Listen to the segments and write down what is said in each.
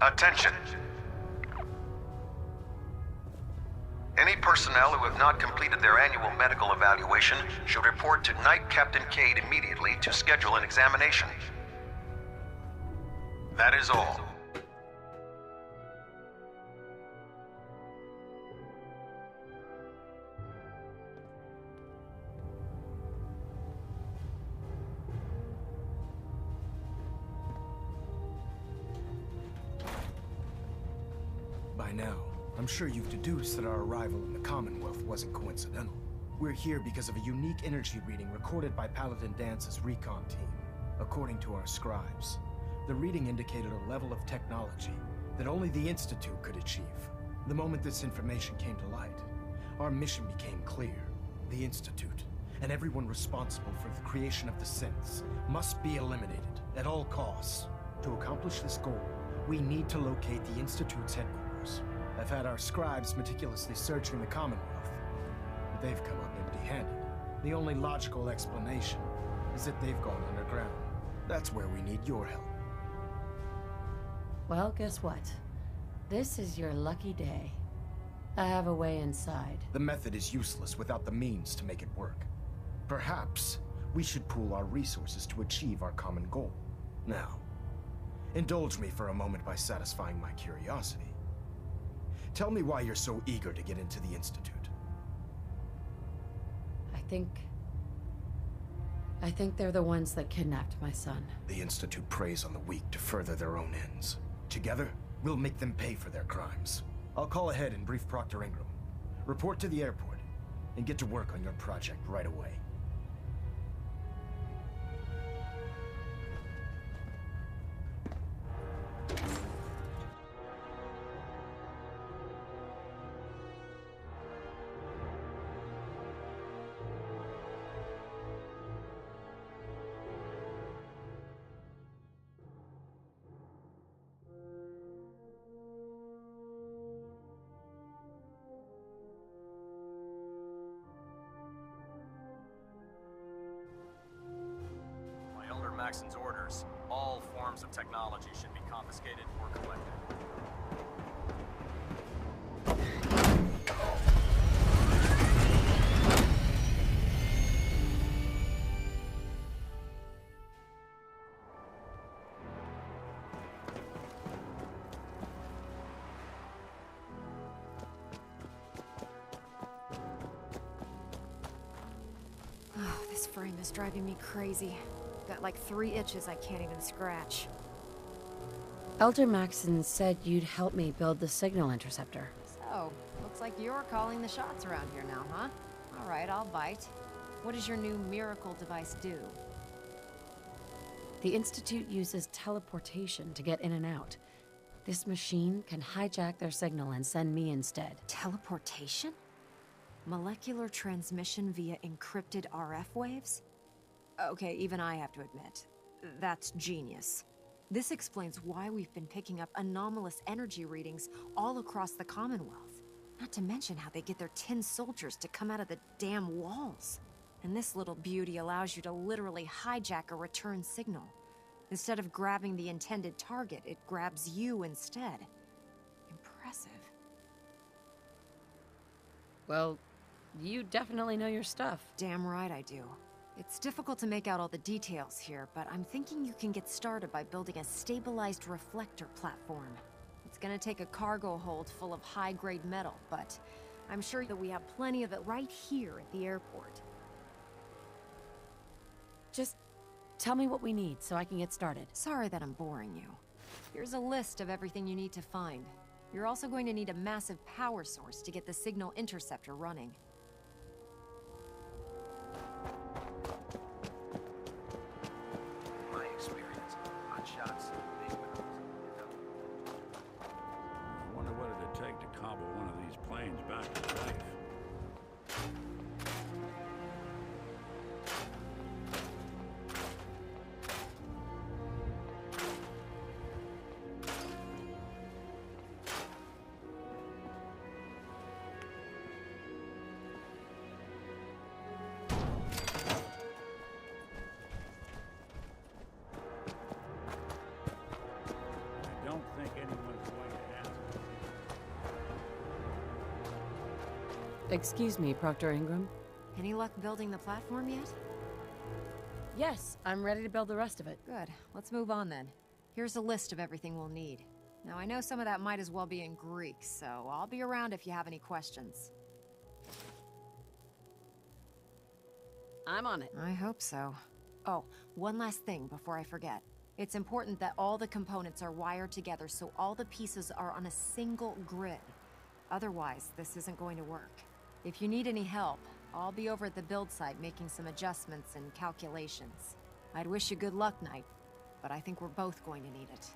Attention. Any personnel who have not completed their annual medical evaluation should report to Night Captain Cade immediately to schedule an examination. That is all. By now, I'm sure you've deduced that our arrival in the Commonwealth wasn't coincidental. We're here because of a unique energy reading recorded by Paladin Danse's recon team. According to our scribes, the reading indicated a level of technology that only the Institute could achieve. The moment this information came to light, our mission became clear. The Institute, and everyone responsible for the creation of the synths, must be eliminated at all costs. To accomplish this goal, we need to locate the Institute's headquarters. I've had our scribes meticulously searching the Commonwealth, but they've come up empty-handed. The only logical explanation is that they've gone underground. That's where we need your help. Well, guess what? This is your lucky day. I have a way inside. The method is useless without the means to make it work. Perhaps we should pool our resources to achieve our common goal. Now, indulge me for a moment by satisfying my curiosity. Tell me why you're so eager to get into the Institute. I think they're the ones that kidnapped my son. The Institute preys on the weak to further their own ends. Together, we'll make them pay for their crimes. I'll call ahead and brief Proctor Ingram. Report to the airport, and get to work on your project right away. Maxon's orders, all forms of technology should be confiscated or collected. Oh, this frame is driving me crazy. Got like 3 itches I can't even scratch. Elder Maxon said you'd help me build the signal interceptor. So, looks like you're calling the shots around here now, huh? Alright, I'll bite. What does your new miracle device do? The Institute uses teleportation to get in and out. This machine can hijack their signal and send me instead. Teleportation? Molecular transmission via encrypted RF waves? Okay, even I have to admit, that's genius. This explains why we've been picking up anomalous energy readings all across the Commonwealth. Not to mention how they get their tin soldiers to come out of the damn walls. And this little beauty allows you to literally hijack a return signal. Instead of grabbing the intended target, it grabs you instead. Impressive. Well, you definitely know your stuff. Damn right I do. It's difficult to make out all the details here, but I'm thinking you can get started by building a stabilized reflector platform. It's gonna take a cargo hold full of high-grade metal, but I'm sure that we have plenty of it right here at the airport. Just tell me what we need so I can get started. Sorry that I'm boring you. Here's a list of everything you need to find. You're also going to need a massive power source to get the signal interceptor running. think anyone's going to ask us. Excuse me, Proctor Ingram. Any luck building the platform yet? Yes, I'm ready to build the rest of it. Good. Let's move on then. Here's a list of everything we'll need. Now, I know some of that might as well be in Greek, so I'll be around if you have any questions. I'm on it. I hope so. Oh, one last thing before I forget. It's important that all the components are wired together so all the pieces are on a single grid. Otherwise, this isn't going to work. If you need any help, I'll be over at the build site making some adjustments and calculations. I'd wish you good luck, Knight, but I think we're both going to need it.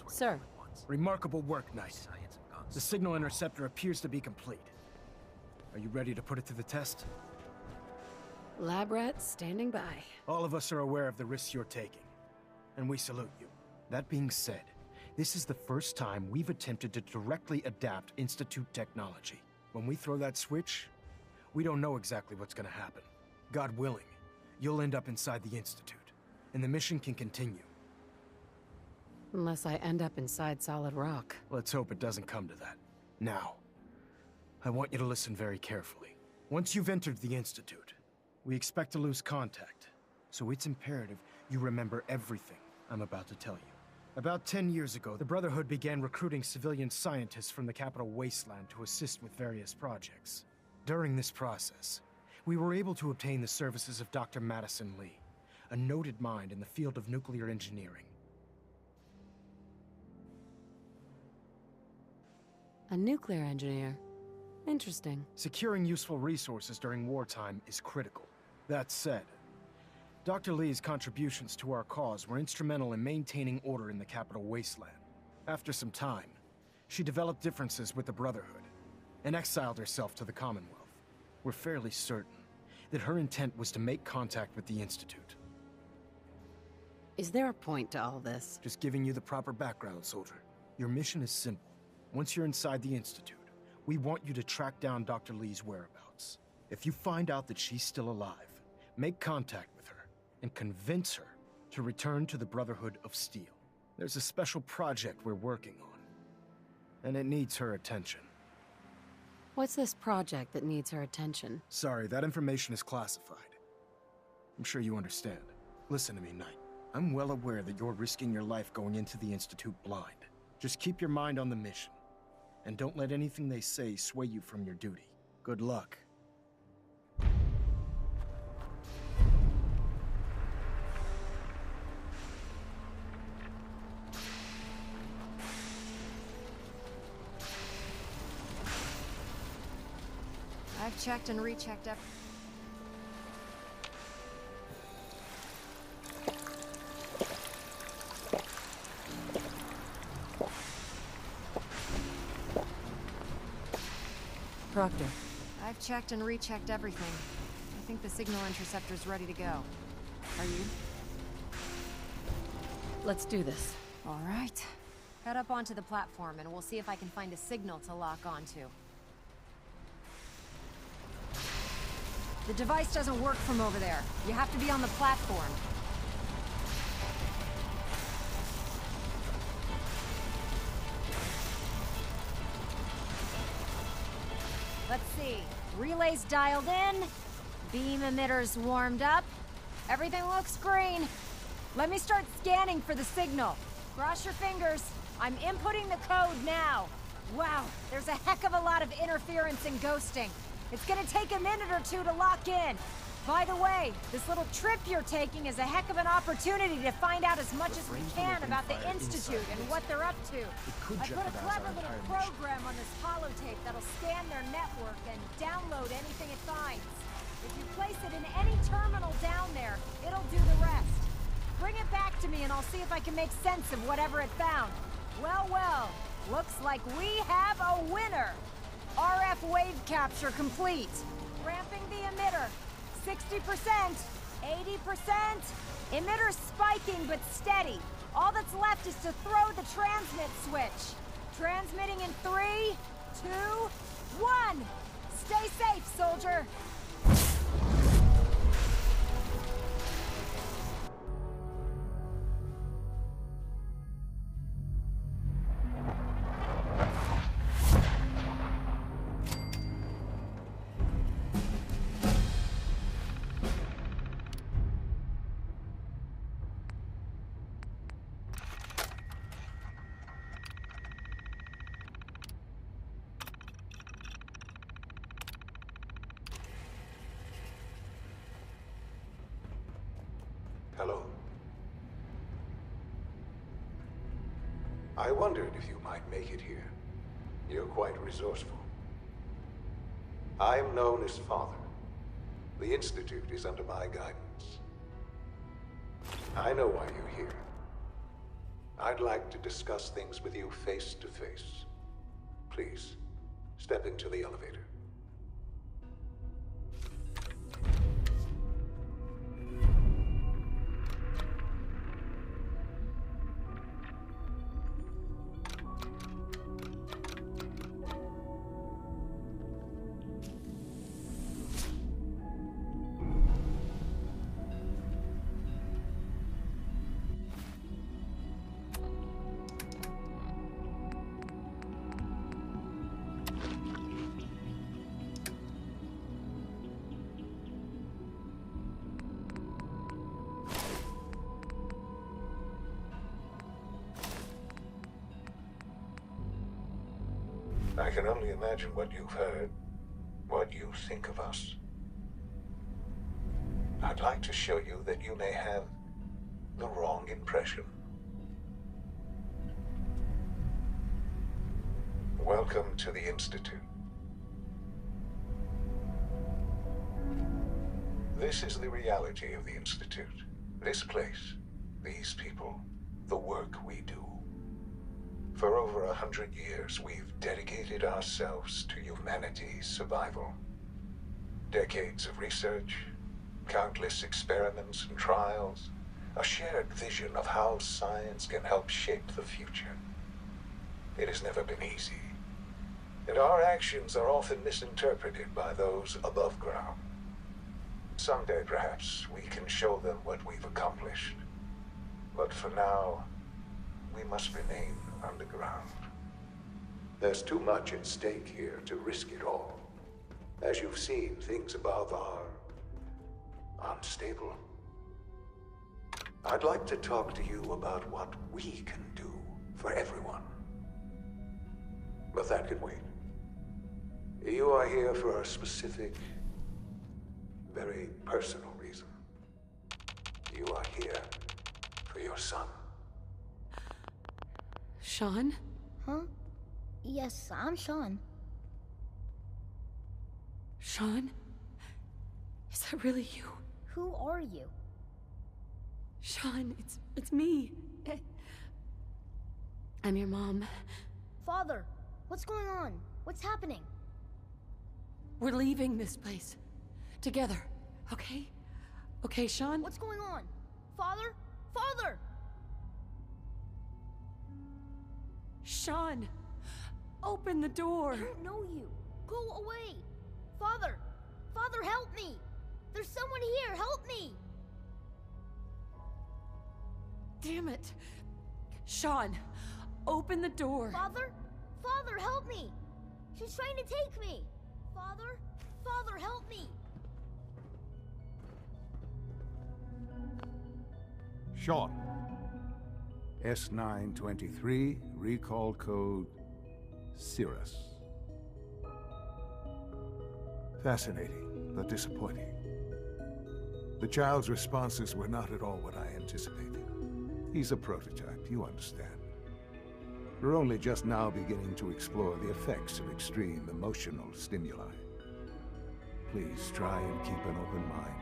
Sir. Remarkable work, Knight. The signal interceptor appears to be complete. Are you ready to put it to the test? Lab rats standing by. All of us are aware of the risks you're taking, and we salute you. That being said, this is the first time we've attempted to directly adapt Institute technology. When we throw that switch, we don't know exactly what's gonna happen. God willing, you'll end up inside the Institute, and the mission can continue. Unless I end up inside solid rock. Let's hope it doesn't come to that. Now, I want you to listen very carefully. Once you've entered the Institute, we expect to lose contact, so it's imperative you remember everything I'm about to tell you. About 10 years ago, the Brotherhood began recruiting civilian scientists from the capital wasteland to assist with various projects. During this process, we were able to obtain the services of Dr. Madison Lee, a noted mind in the field of nuclear engineering. A nuclear engineer. Interesting. Securing useful resources during wartime is critical. That said, Dr. Lee's contributions to our cause were instrumental in maintaining order in the capital wasteland. After some time, she developed differences with the Brotherhood and exiled herself to the Commonwealth. We're fairly certain that her intent was to make contact with the Institute. Is there a point to all this? Just giving you the proper background, soldier. Your mission is simple. Once you're inside the Institute, we want you to track down Dr. Lee's whereabouts. If you find out that she's still alive, make contact with her and convince her to return to the Brotherhood of Steel. There's a special project we're working on, and it needs her attention. What's this project that needs her attention? Sorry, that information is classified. I'm sure you understand. Listen to me, Knight. I'm well aware that you're risking your life going into the Institute blind. Just keep your mind on the mission, and don't let anything they say sway you from your duty. Good luck. I've checked and rechecked every... Proctor. I've checked and rechecked everything. I think the signal interceptor's ready to go. Are you? Let's do this. All right. Head up onto the platform and we'll see if I can find a signal to lock onto. The device doesn't work from over there. You have to be on the platform. Let's see. Relays dialed in. Beam emitters warmed up. Everything looks green. Let me start scanning for the signal. Cross your fingers. I'm inputting the code now. Wow, there's a heck of a lot of interference and ghosting. It's gonna take a minute or two to lock in. By the way, this little trip you're taking is a heck of an opportunity to find out as much as we can about the Institute and what they're up to. I put a clever little program on this holotape that'll scan their network and download anything it finds. If you place it in any terminal down there, it'll do the rest. Bring it back to me and I'll see if I can make sense of whatever it found. Well, well, looks like we have a winner. RF wave capture complete. Ramping the emitter. 60%, 80%. Emitter spiking but steady. All that's left is to throw the transmit switch. Transmitting in 3, 2, 1. Stay safe, soldier. Hello. I wondered if you might make it here. You're quite resourceful. I'm known as Father. The Institute is under my guidance. I know why you're here. I'd like to discuss things with you face to face. Please, step into the elevator. I can only imagine what you've heard, what you think of us. I'd like to show you that you may have the wrong impression. Welcome to the Institute. This is the reality of the Institute. This place, these people, the work we do. For over 100 years, we've dedicated ourselves to humanity's survival. Decades of research, countless experiments and trials, a shared vision of how science can help shape the future. It has never been easy, and our actions are often misinterpreted by those above ground. Someday, perhaps, we can show them what we've accomplished. But for now, we must remain underground. There's too much at stake here to risk it all. As you've seen, things above are unstable. I'd like to talk to you about what we can do for everyone. But that can wait. You are here for a specific, very personal reason. You are here for your son. Shaun? Huh? Yes, I'm Shaun. Shaun? Is that really you? Who are you? Shaun, it's me. I'm your mom. Father, what's going on? What's happening? We're leaving this place. Together, okay? Okay, Shaun? What's going on? Father? Father! Shaun! Open the door! I don't know you. Go away! Father! Father, help me! There's someone here! Help me! Damn it! Shaun! Open the door! Father? Father, help me! She's trying to take me! Father? Father, help me! Shaun. S923, recall code Cirrus. Fascinating, but disappointing. The child's responses were not at all what I anticipated. He's a prototype, you understand. We're only just now beginning to explore the effects of extreme emotional stimuli. Please try and keep an open mind.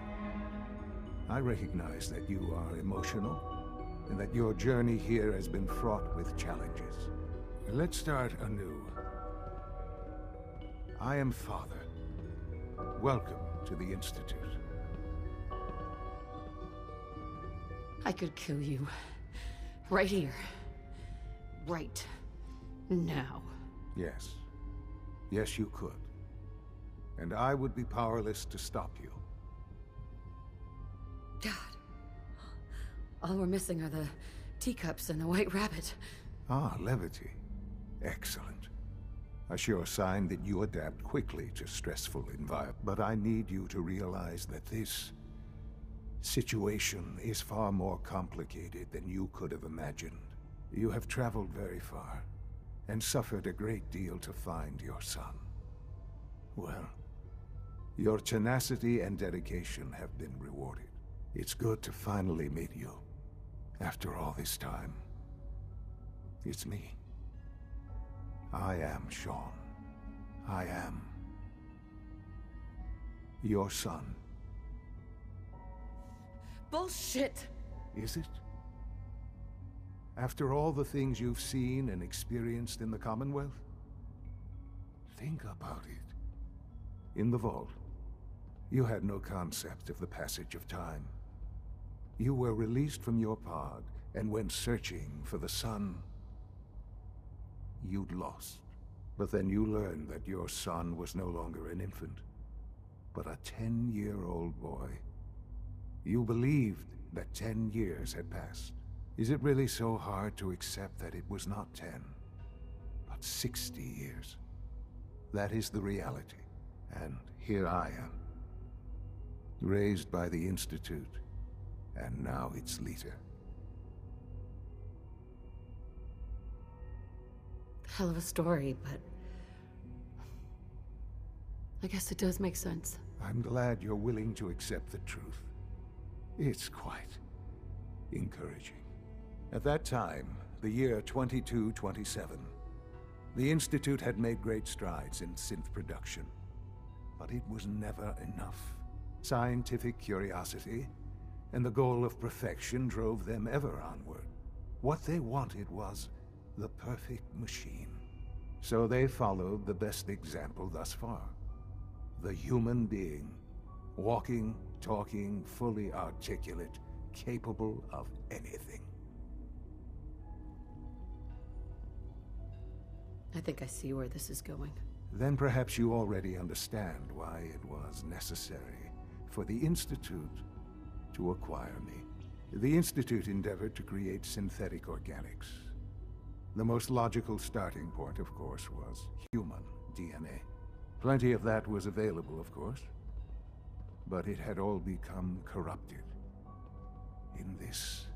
I recognize that you are emotional, and that your journey here has been fraught with challenges. Let's start anew. I am Father. Welcome to the Institute. I could kill you. Right here. Right now. Yes. Yes, you could. And I would be powerless to stop you. God. All we're missing are the teacups and the white rabbit. Ah, levity. Excellent. A sure sign that you adapt quickly to stressful environments. But I need you to realize that this situation is far more complicated than you could have imagined. You have traveled very far, and suffered a great deal to find your son. Well, your tenacity and dedication have been rewarded. It's good to finally meet you. After all this time, it's me. I am Shaun. I am your son. Bullshit! Is it? After all the things you've seen and experienced in the Commonwealth? Think about it. In the vault, you had no concept of the passage of time. You were released from your pod and went searching for the son you'd lost. But then you learned that your son was no longer an infant, but a 10-year-old boy. You believed that 10 years had passed. Is it really so hard to accept that it was not 10, but 60 years? That is the reality. And here I am, raised by the Institute, and now its leader. Hell of a story, but I guess it does make sense. I'm glad you're willing to accept the truth. It's quite encouraging. At that time, the year 2227, the Institute had made great strides in synth production. But it was never enough. Scientific curiosity and the goal of perfection drove them ever onward. What they wanted was the perfect machine. So they followed the best example thus far. The human being. Walking, talking, fully articulate, capable of anything. I think I see where this is going. Then perhaps you already understand why it was necessary for the Institute to acquire me. The Institute endeavored to create synthetic organics. The most logical starting point, of course, was human DNA. Plenty of that was available, of course, but it had all become corrupted. In this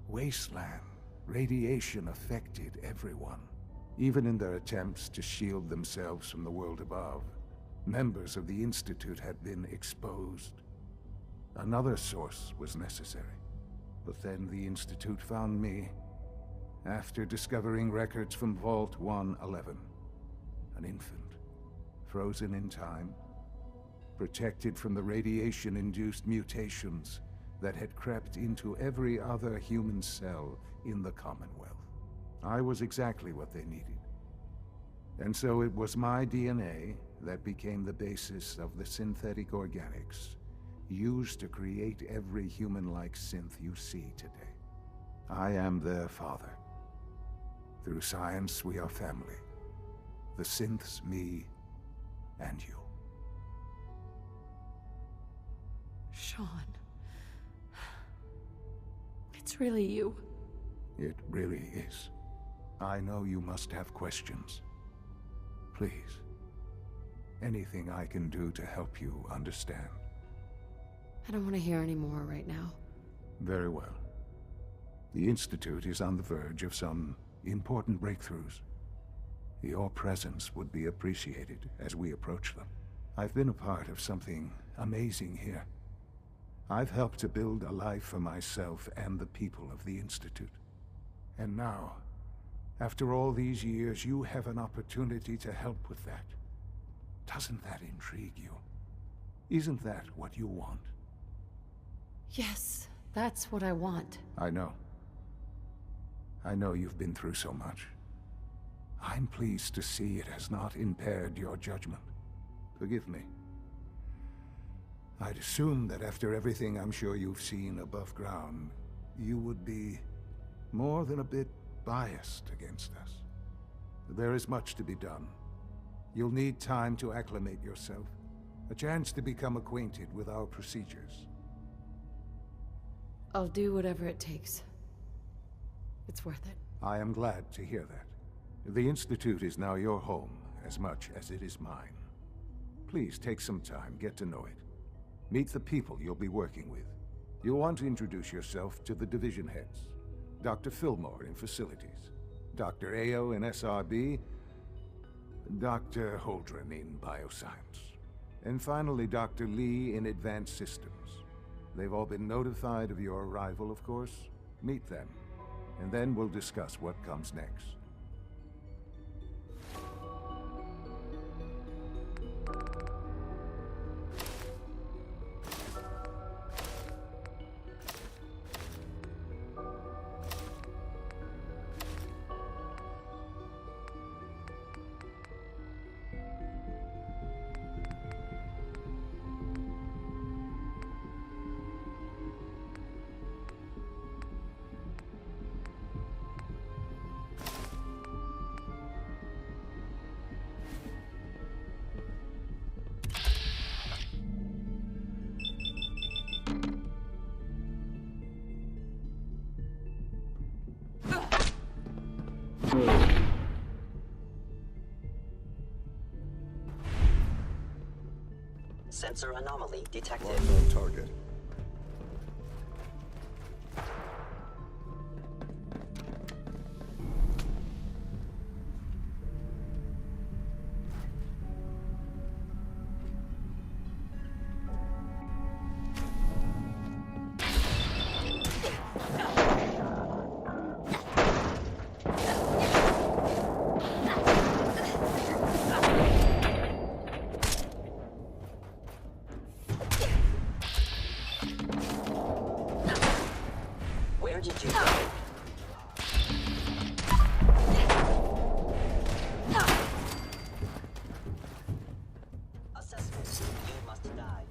wasteland, radiation affected everyone. Even in their attempts to shield themselves from the world above, members of the Institute had been exposed. Another source was necessary. But then the Institute found me, after discovering records from Vault 111. An infant, frozen in time, protected from the radiation-induced mutations that had crept into every other human cell in the Commonwealth. I was exactly what they needed. And so it was my DNA that became the basis of the synthetic organics used to create every human-like synth you see today. I am their father. Through science, we are family. The synths, me, and you. Shaun. It's really you. It really is. I know you must have questions. Please. Anything I can do to help you understand. I don't want to hear any more right now. Very well. The Institute is on the verge of some important breakthroughs. Your presence would be appreciated as we approach them. I've been a part of something amazing here. I've helped to build a life for myself and the people of the Institute. And now, after all these years, you have an opportunity to help with that. Doesn't that intrigue you? Isn't that what you want? Yes, that's what I want. I know. I know you've been through so much. I'm pleased to see it has not impaired your judgment. Forgive me. I'd assume that after everything I'm sure you've seen above ground, you would be more than a bit biased against us. There is much to be done. You'll need time to acclimate yourself, a chance to become acquainted with our procedures. I'll do whatever it takes. It's worth it. I am glad to hear that. The Institute is now your home as much as it is mine. Please take some time, get to know it. Meet the people you'll be working with. You'll want to introduce yourself to the division heads. Dr. Fillmore in Facilities, Dr. Ayo in SRB, Dr. Holdren in Bioscience, and finally Dr. Lee in Advanced Systems. They've all been notified of your arrival, of course. Meet them, and then we'll discuss what comes next. Sensor anomaly detected. Unknown target. Where did you go? Assessment. You must die.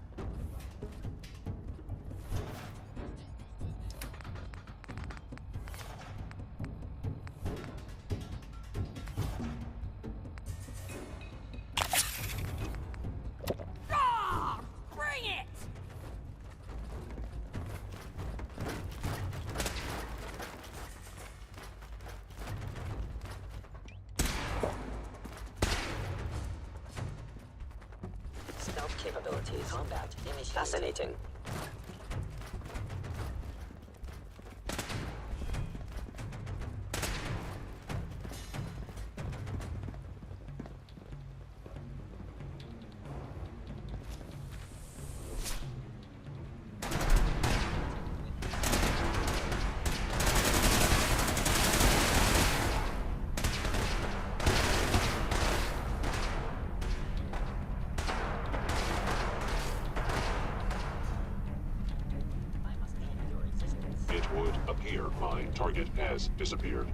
Bring it! Stealth capabilities. Combat initiated. Fascinating. Incoming target has disappeared.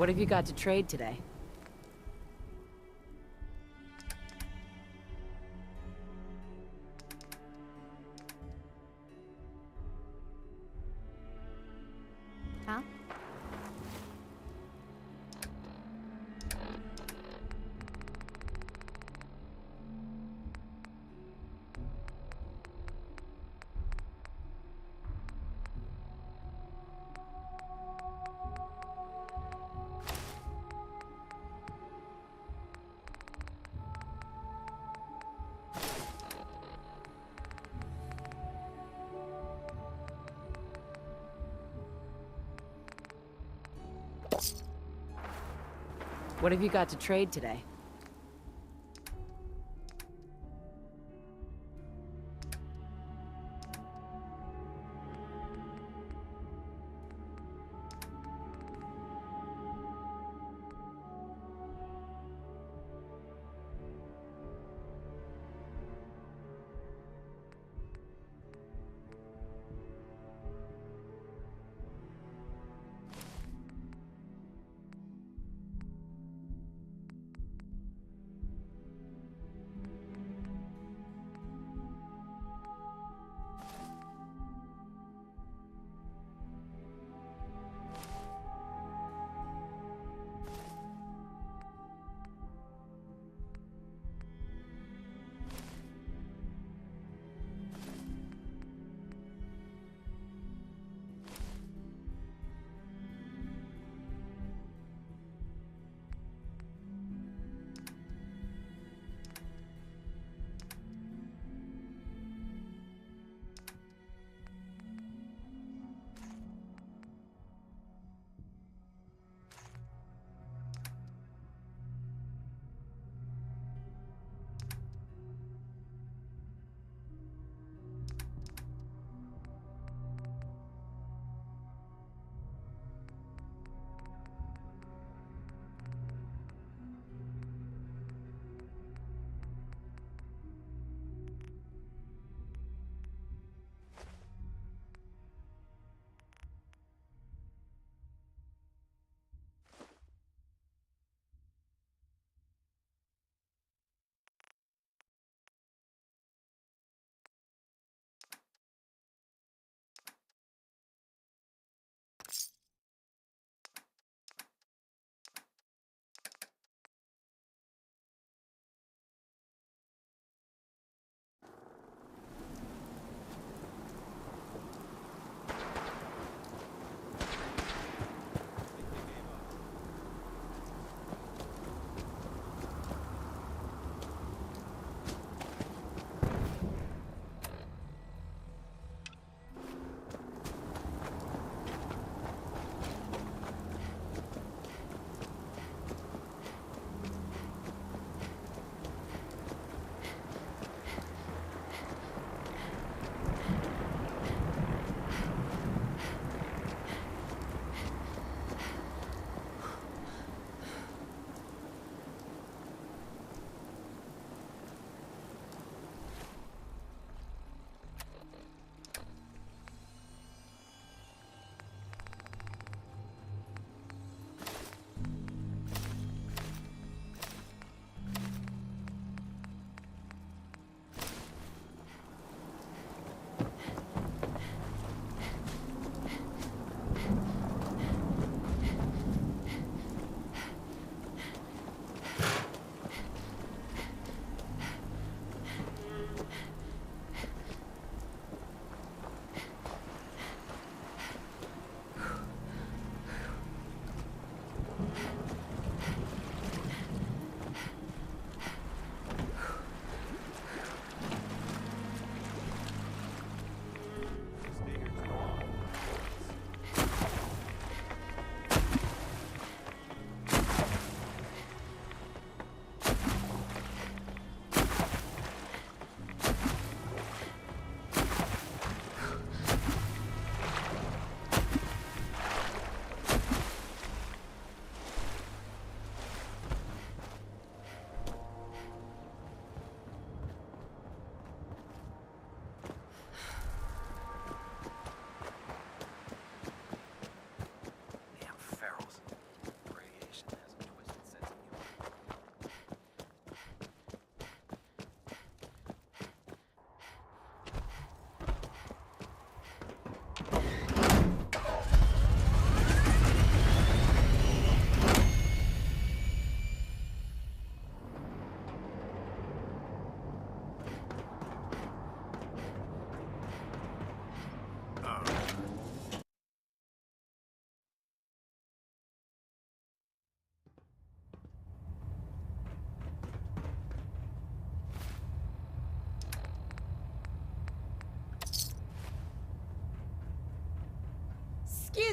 What have you got to trade today? Huh? What have you got to trade today?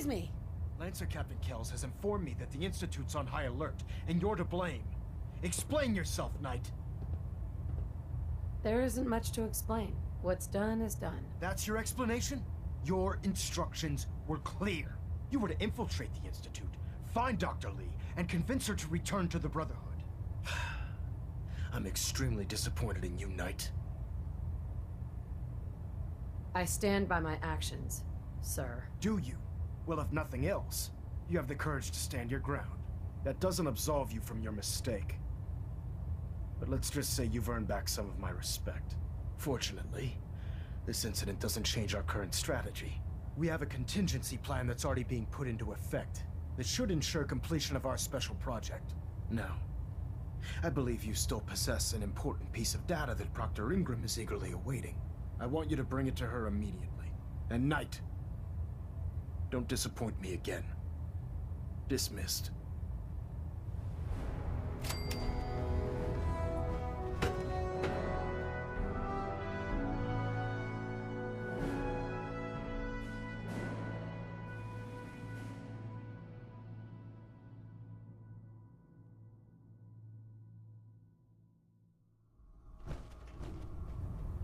Excuse me. Lancer Captain Kells has informed me that the Institute's on high alert, and you're to blame. Explain yourself, Knight. There isn't much to explain. What's done is done. That's your explanation? Your instructions were clear. You were to infiltrate the Institute, find Dr. Lee, and convince her to return to the Brotherhood. I'm extremely disappointed in you, Knight. I stand by my actions, sir. Do you? Well, if nothing else, you have the courage to stand your ground. That doesn't absolve you from your mistake. But let's just say you've earned back some of my respect. Fortunately, this incident doesn't change our current strategy. We have a contingency plan that's already being put into effect that should ensure completion of our special project. Now, I believe you still possess an important piece of data that Proctor Ingram is eagerly awaiting. I want you to bring it to her immediately. And Knight, don't disappoint me again. Dismissed.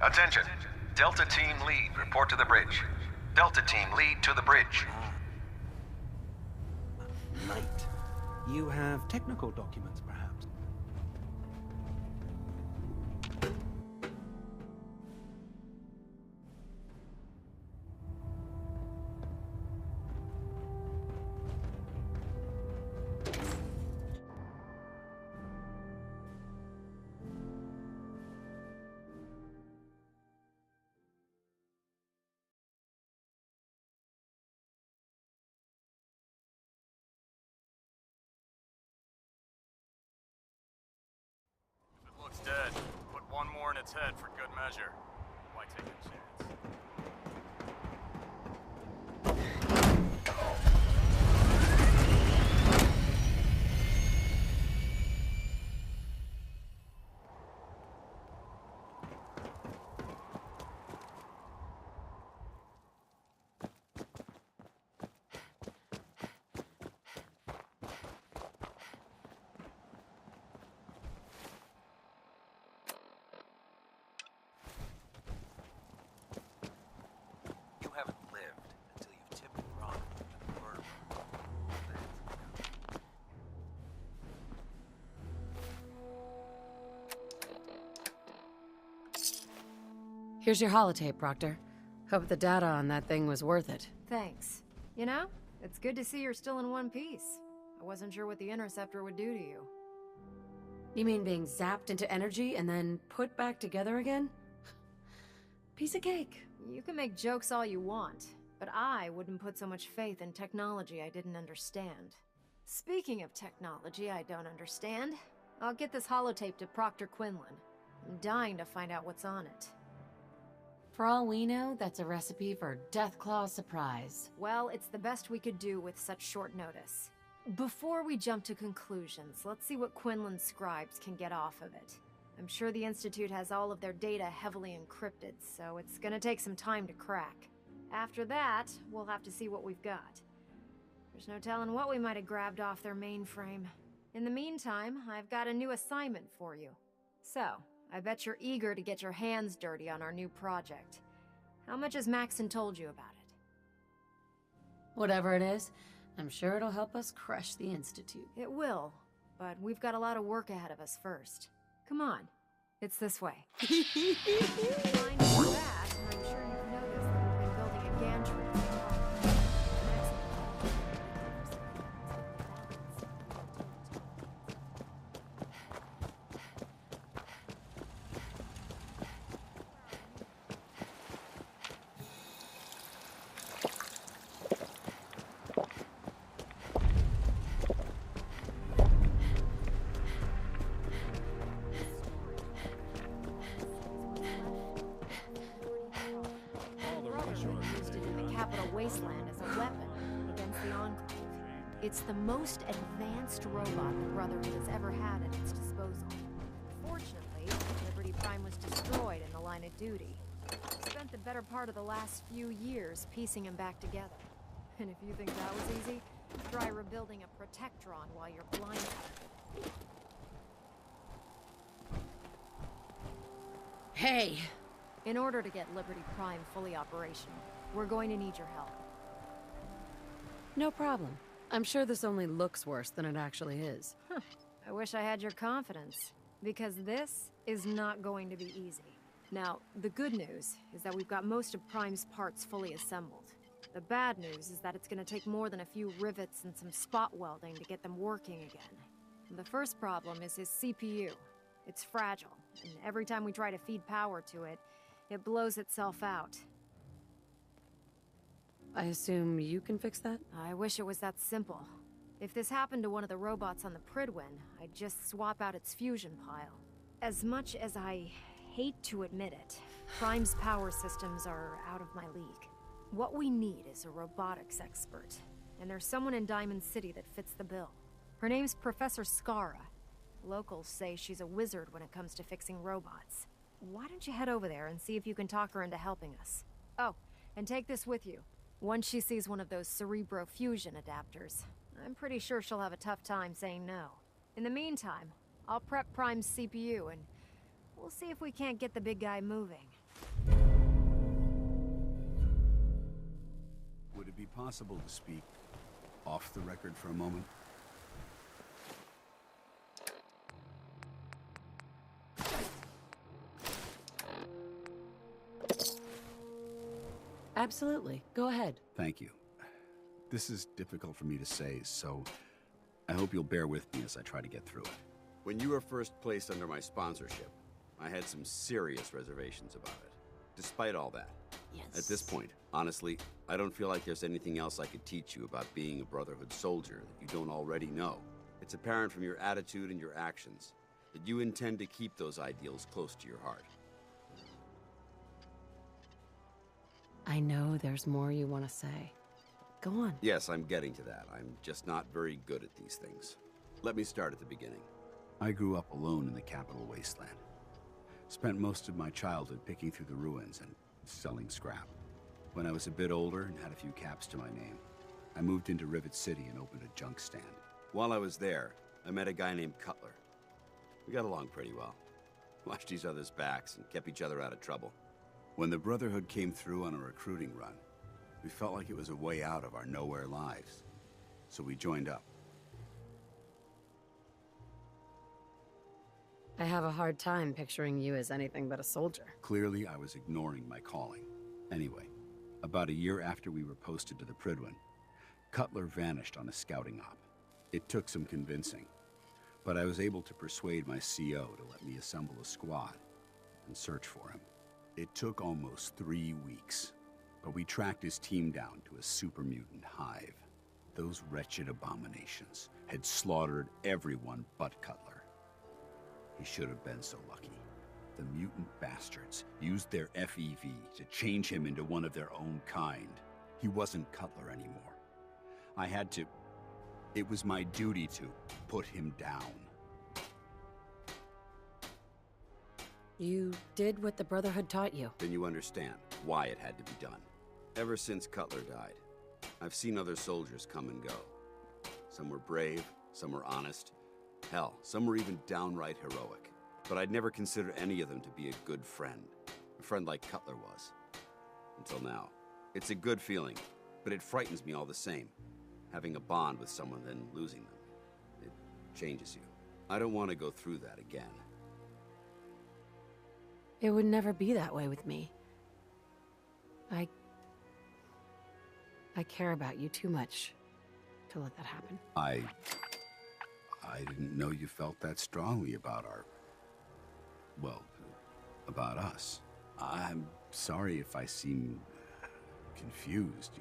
Attention. Delta Team Lead, report to the bridge. Delta Team Lead to the bridge. Knight, you have technical documents, perhaps? Looks dead. Put one more in its head for good measure. Why take a chance? Haven't lived until you tip the rock and the bird. Here's your holotape, Proctor. Hope the data on that thing was worth it. Thanks. You know, it's good to see you're still in one piece. I wasn't sure what the interceptor would do to you. You mean being zapped into energy and then put back together again? Piece of cake. You can make jokes all you want, but I wouldn't put so much faith in technology I didn't understand. Speaking of technology I don't understand, I'll get this holotape to Proctor Quinlan. I'm dying to find out what's on it. For all we know, that's a recipe for Deathclaw surprise. Well, it's the best we could do with such short notice. Before we jump to conclusions, let's see what Quinlan's scribes can get off of it. I'm sure the Institute has all of their data heavily encrypted, so it's gonna take some time to crack. After that, we'll have to see what we've got. There's no telling what we might have grabbed off their mainframe. In the meantime, I've got a new assignment for you. So, I bet you're eager to get your hands dirty on our new project. How much has Maxon told you about it? Whatever it is, I'm sure it'll help us crush the Institute. It will, but we've got a lot of work ahead of us first. Come on, it's this way. Mind that, I'm sure you've noticed that we've been building a gantry. Wasteland as a weapon against the Enclave. It's the most advanced robot the Brotherhood has ever had at its disposal. Fortunately, Liberty Prime was destroyed in the line of duty. I spent the better part of the last few years piecing him back together. And if you think that was easy, try rebuilding a Protectron while you're blindsided. Hey! In order to get Liberty Prime fully operational, we're going to need your help. No problem. I'm sure this only looks worse than it actually is. I wish I had your confidence, because this is not going to be easy. Now, the good news is that we've got most of Prime's parts fully assembled. The bad news is that it's going to take more than a few rivets and some spot welding to get them working again. The first problem is his CPU. It's fragile, and every time we try to feed power to it, it blows itself out. I assume you can fix that? I wish it was that simple. If this happened to one of the robots on the Pridwin, I'd just swap out its fusion pile. As much as I hate to admit it, Prime's power systems are out of my league. What we need is a robotics expert, and there's someone in Diamond City that fits the bill. Her name's Professor Skara. Locals say she's a wizard when it comes to fixing robots. Why don't you head over there and see if you can talk her into helping us? Oh, and take this with you. Once she sees one of those Cerebro fusion adapters, I'm pretty sure she'll have a tough time saying no. In the meantime, I'll prep Prime's CPU and we'll see if we can't get the big guy moving. Would it be possible to speak off the record for a moment? Absolutely. Go ahead. Thank you. This is difficult for me to say, so I hope you'll bear with me as I try to get through it. When you were first placed under my sponsorship, I had some serious reservations about it. Despite all that, at this point, honestly, I don't feel like there's anything else I could teach you about being a Brotherhood soldier that you don't already know. It's apparent from your attitude and your actions that you intend to keep those ideals close to your heart. I know there's more you want to say. Go on. Yes, I'm getting to that. I'm just not very good at these things. Let me start at the beginning. I grew up alone in the capital wasteland. Spent most of my childhood picking through the ruins and selling scrap. When I was a bit older and had a few caps to my name, I moved into Rivet City and opened a junk stand. While I was there, I met a guy named Cutler. We got along pretty well. Watched each other's backs and kept each other out of trouble. When the Brotherhood came through on a recruiting run, we felt like it was a way out of our nowhere lives. So we joined up. I have a hard time picturing you as anything but a soldier. Clearly, I was ignoring my calling. Anyway, about a year after we were posted to the Pridwin, Cutler vanished on a scouting op. It took some convincing, but I was able to persuade my CO to let me assemble a squad and search for him. It took almost 3 weeks, but we tracked his team down to a super mutant hive. Those wretched abominations had slaughtered everyone but Cutler. He should have been so lucky. The mutant bastards used their FEV to change him into one of their own kind. He wasn't Cutler anymore. I had to... It was my duty to put him down. You did what the Brotherhood taught you. Then you understand why it had to be done. Ever since Cutler died, I've seen other soldiers come and go. Some were brave, some were honest. Hell, some were even downright heroic. But I'd never considered any of them to be a good friend. A friend like Cutler was. Until now. It's a good feeling, but it frightens me all the same. Having a bond with someone, then losing them. It changes you. I don't want to go through that again. It would never be that way with me. I care about you too much to let that happen. I didn't know you felt that strongly about about us. I'm sorry if I seem confused.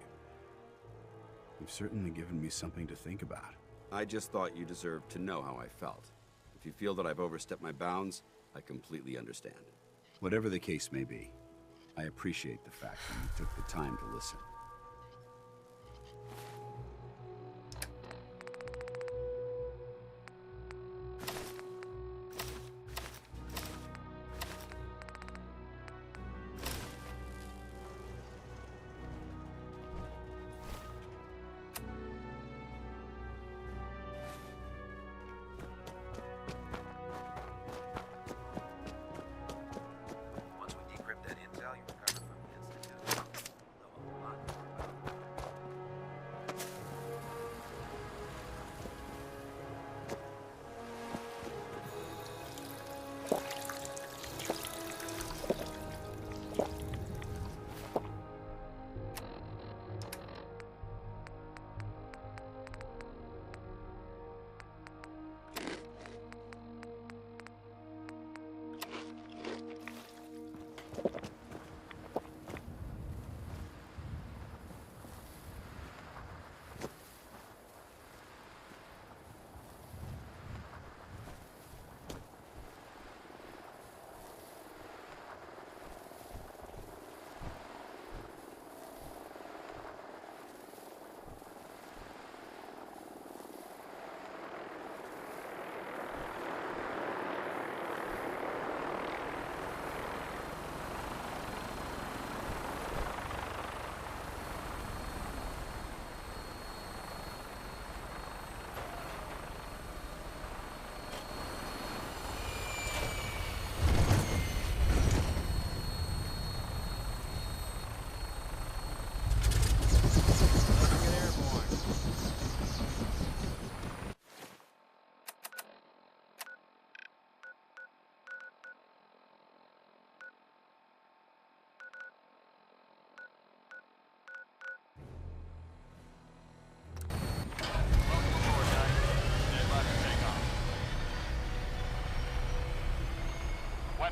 You've certainly given me something to think about. I just thought you deserved to know how I felt. If you feel that I've overstepped my bounds, I completely understand. Whatever the case may be, I appreciate the fact that you took the time to listen.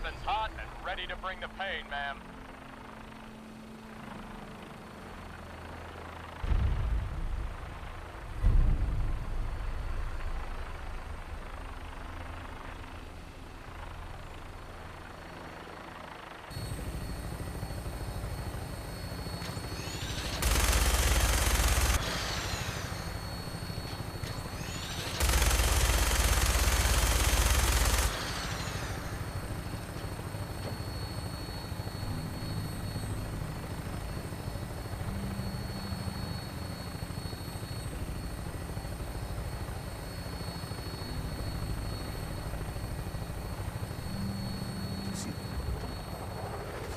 Weapons hot and ready to bring the pain, ma'am.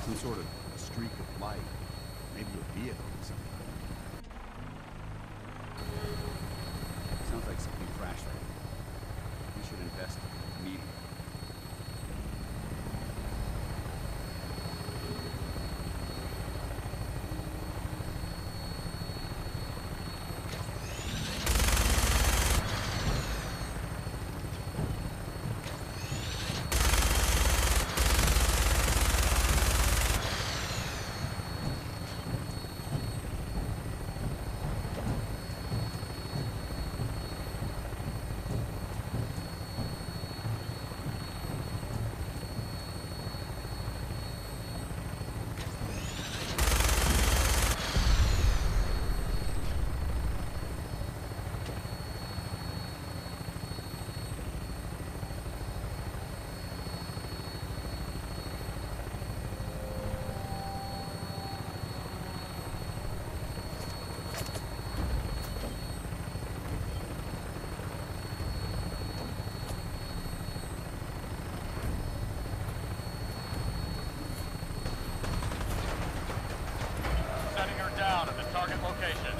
Some sort of streak of light. Maybe a vehicle or something. Sounds like something crashed right now. We should investigate immediately. Down at the target location.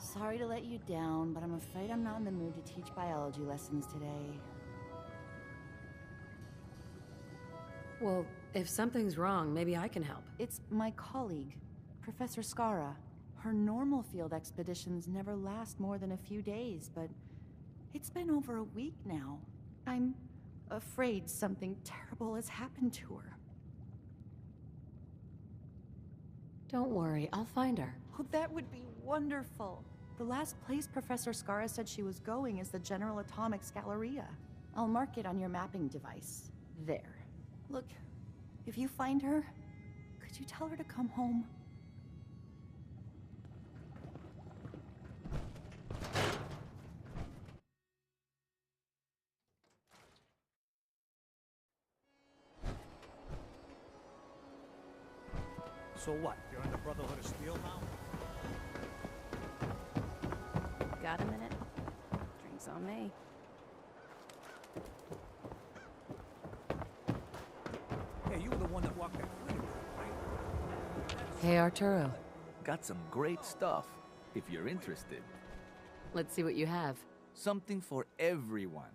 Sorry to let you down, but I'm afraid I'm not in the mood to teach biology lessons today. Well, if something's wrong, maybe I can help. It's my colleague, Professor Skara. Her normal field expeditions never last more than a few days, but it's been over a week now. I'm afraid something terrible has happened to her. Don't worry, I'll find her. Oh, that would be wonderful. The last place Professor Skara said she was going is the General Atomics Galleria. I'll mark it on your mapping device. There. Look, if you find her, could you tell her to come home? So what? You're in the Brotherhood of Steel now? Got a minute? Drinks on me. Hey, you were the one that walked that freeway, right? Hey, Arturo. Got some great stuff, if you're interested. Let's see what you have. Something for everyone.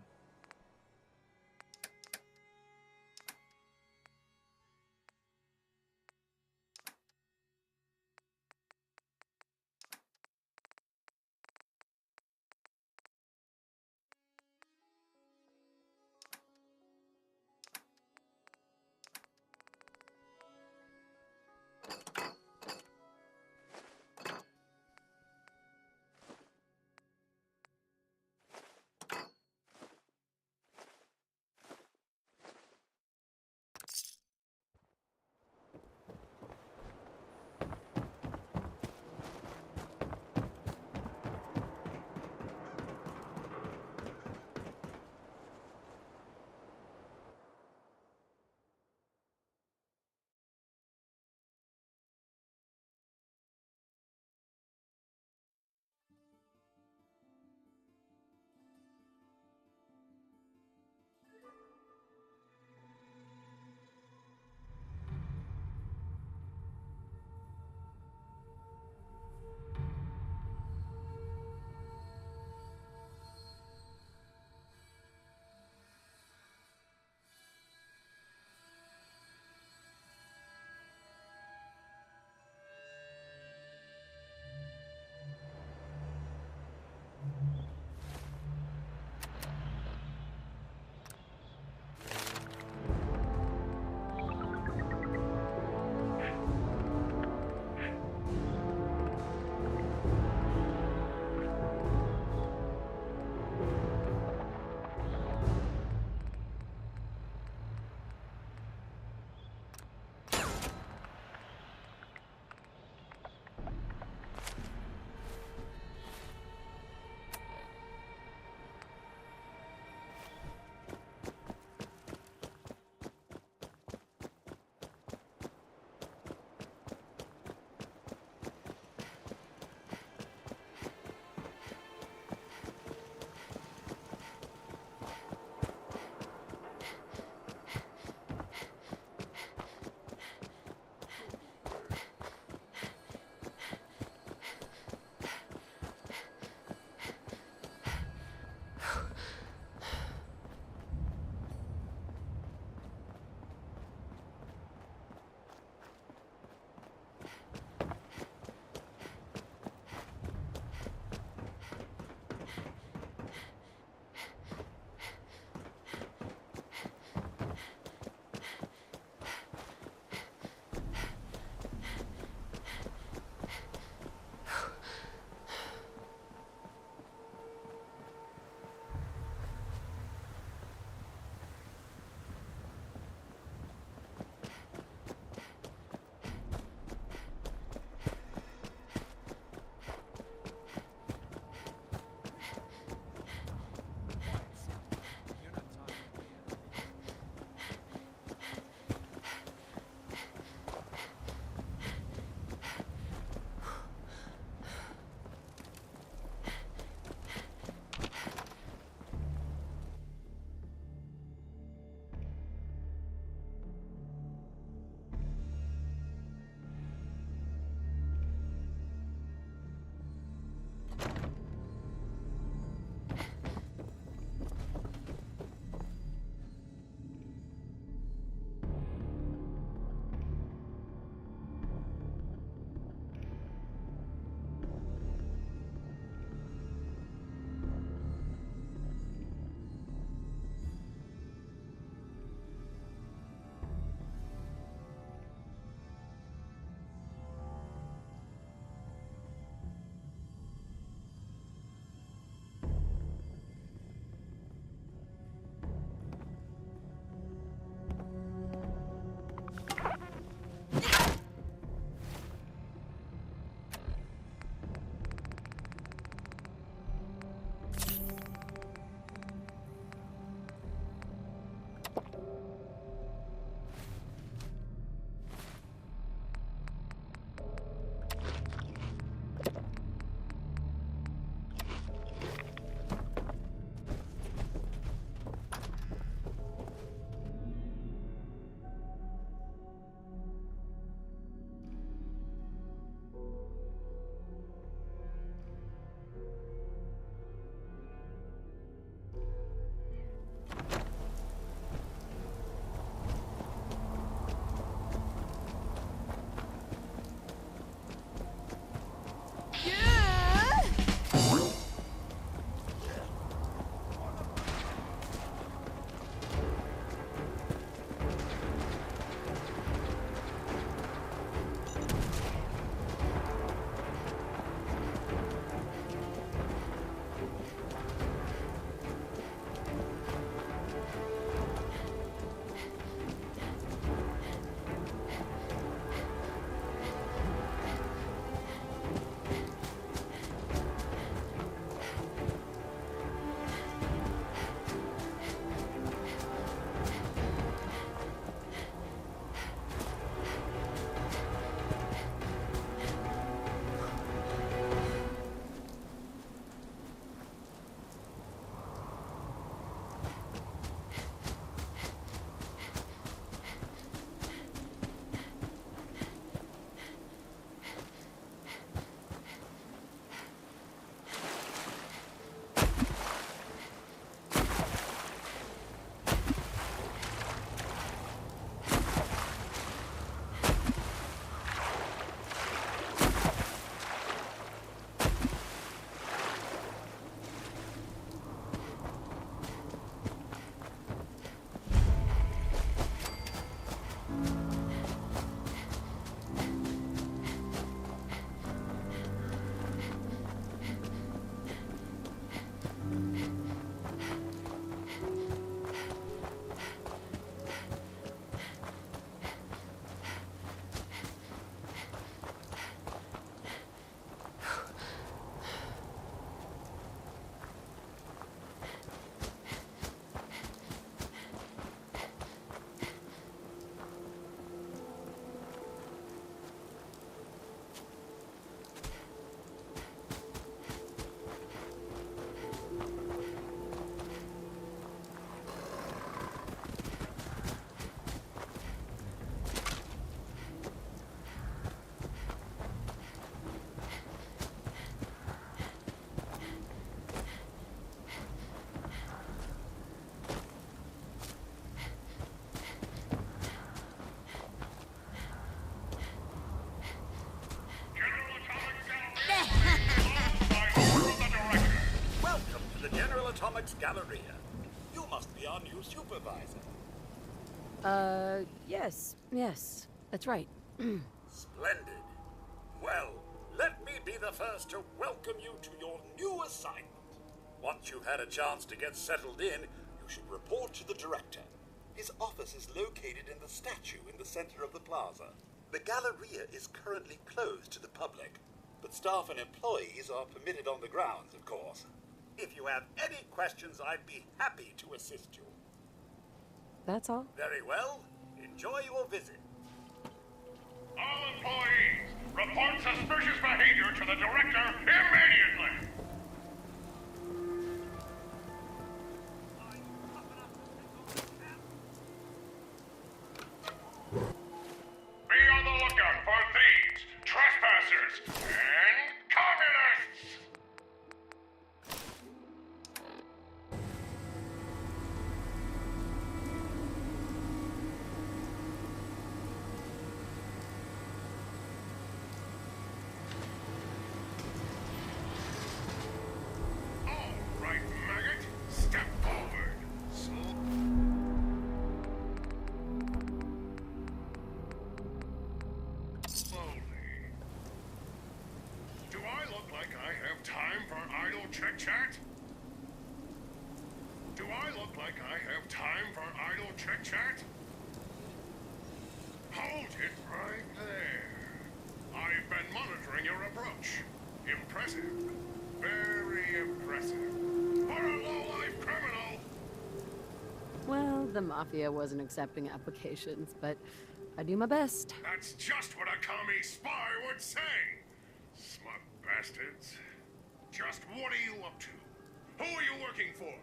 Atomics Galleria. You must be our new supervisor. Yes, that's right. Splendid. Well, let me be the first to welcome you to your new assignment. Once you've had a chance to get settled in, you should report to the director. His office is located in the statue in the center of the plaza. The Galleria is currently closed to the public, but staff and employees are permitted on the grounds, of course. If you have any questions, I'd be happy to assist you. That's all? Very well. Enjoy your visit. All employees, report suspicious behavior to the director immediately! Be on the lookout for thieves, trespassers, and communists! All right, maggot, step forward. Slowly. Do I look like I have time for idle chit-chat? Do I look like I have time for idle chit-chat? Hold it right there. I've been monitoring your approach. Impressive. Very impressive. For a low-life criminal! Well, the Mafia wasn't accepting applications, but I do my best. That's just what a commie spy would say! Smug bastards. Just what are you up to? Who are you working for?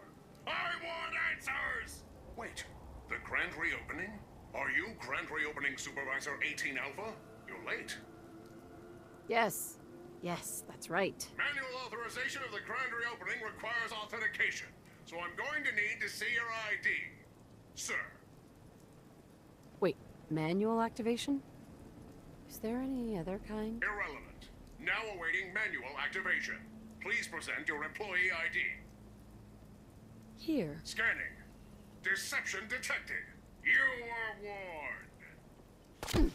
I want answers! Wait, the grand reopening? Are you Grand Reopening Supervisor 18 Alpha? You're late. Yes, that's right. Manual authorization of the grand reopening requires authentication, so I'm going to need to see your ID. Sir. Wait, manual activation? Is there any other kind? Irrelevant. Now awaiting manual activation. Please present your employee ID. Here. Scanning. Deception detected. You are warned.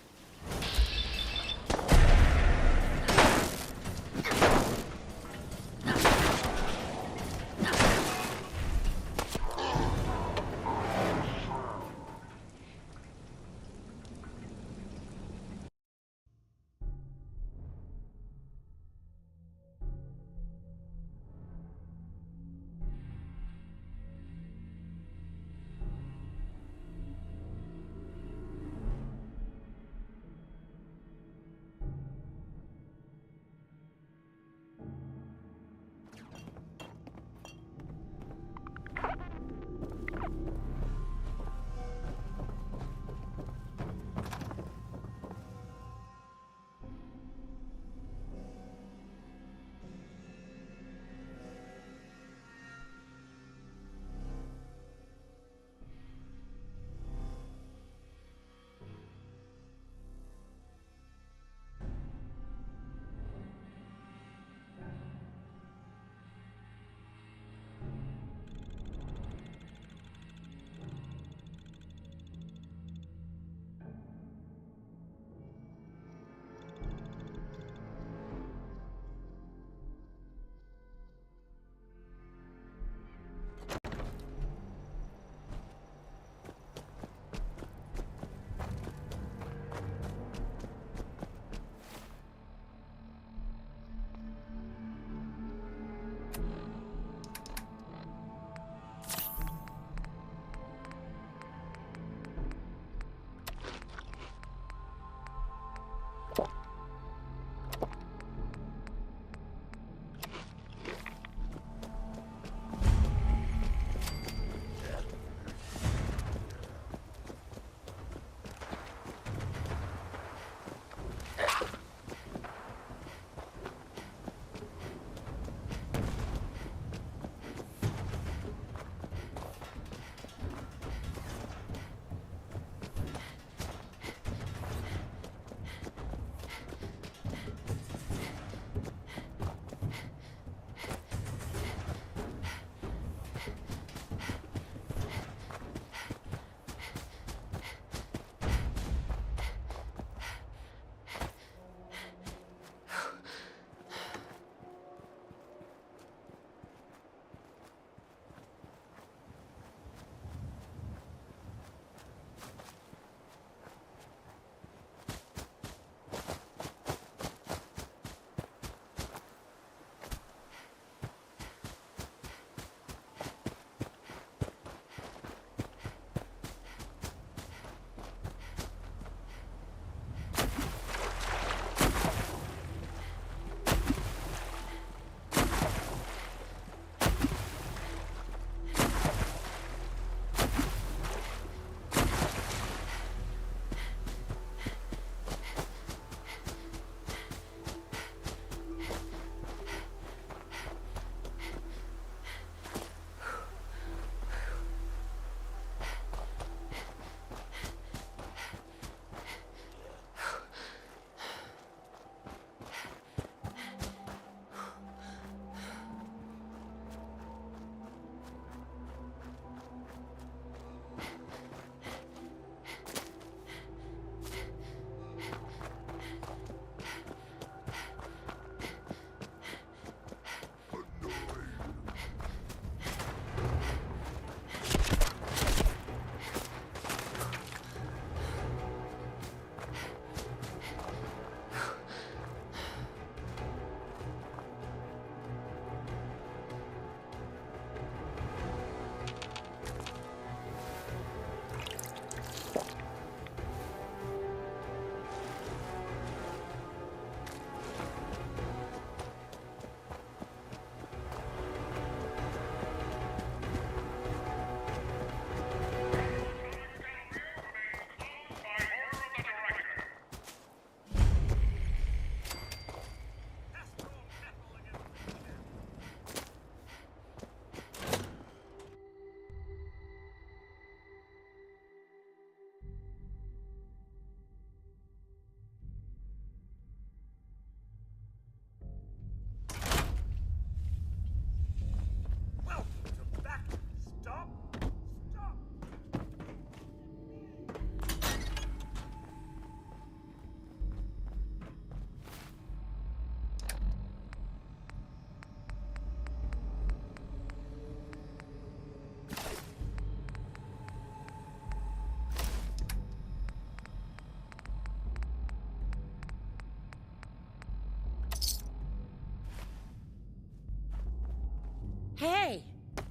Hey!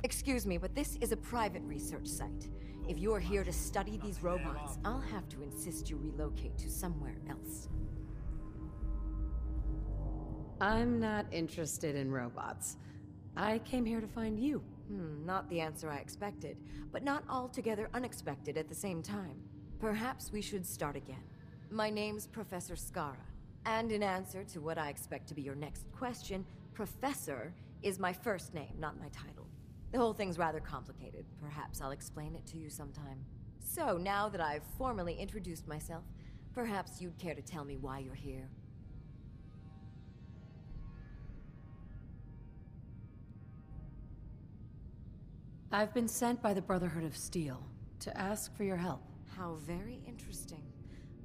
Excuse me, but this is a private research site. If you're here to study these robots, I'll have to insist you relocate to somewhere else. I'm not interested in robots. I came here to find you. Not the answer I expected, but not altogether unexpected at the same time. Perhaps we should start again. My name's Professor Skara, and in answer to what I expect to be your next question, Professor is my first name, not my title. The whole thing's rather complicated. Perhaps I'll explain it to you sometime. So, now that I've formally introduced myself, perhaps you'd care to tell me why you're here. I've been sent by the Brotherhood of Steel to ask for your help. How very interesting.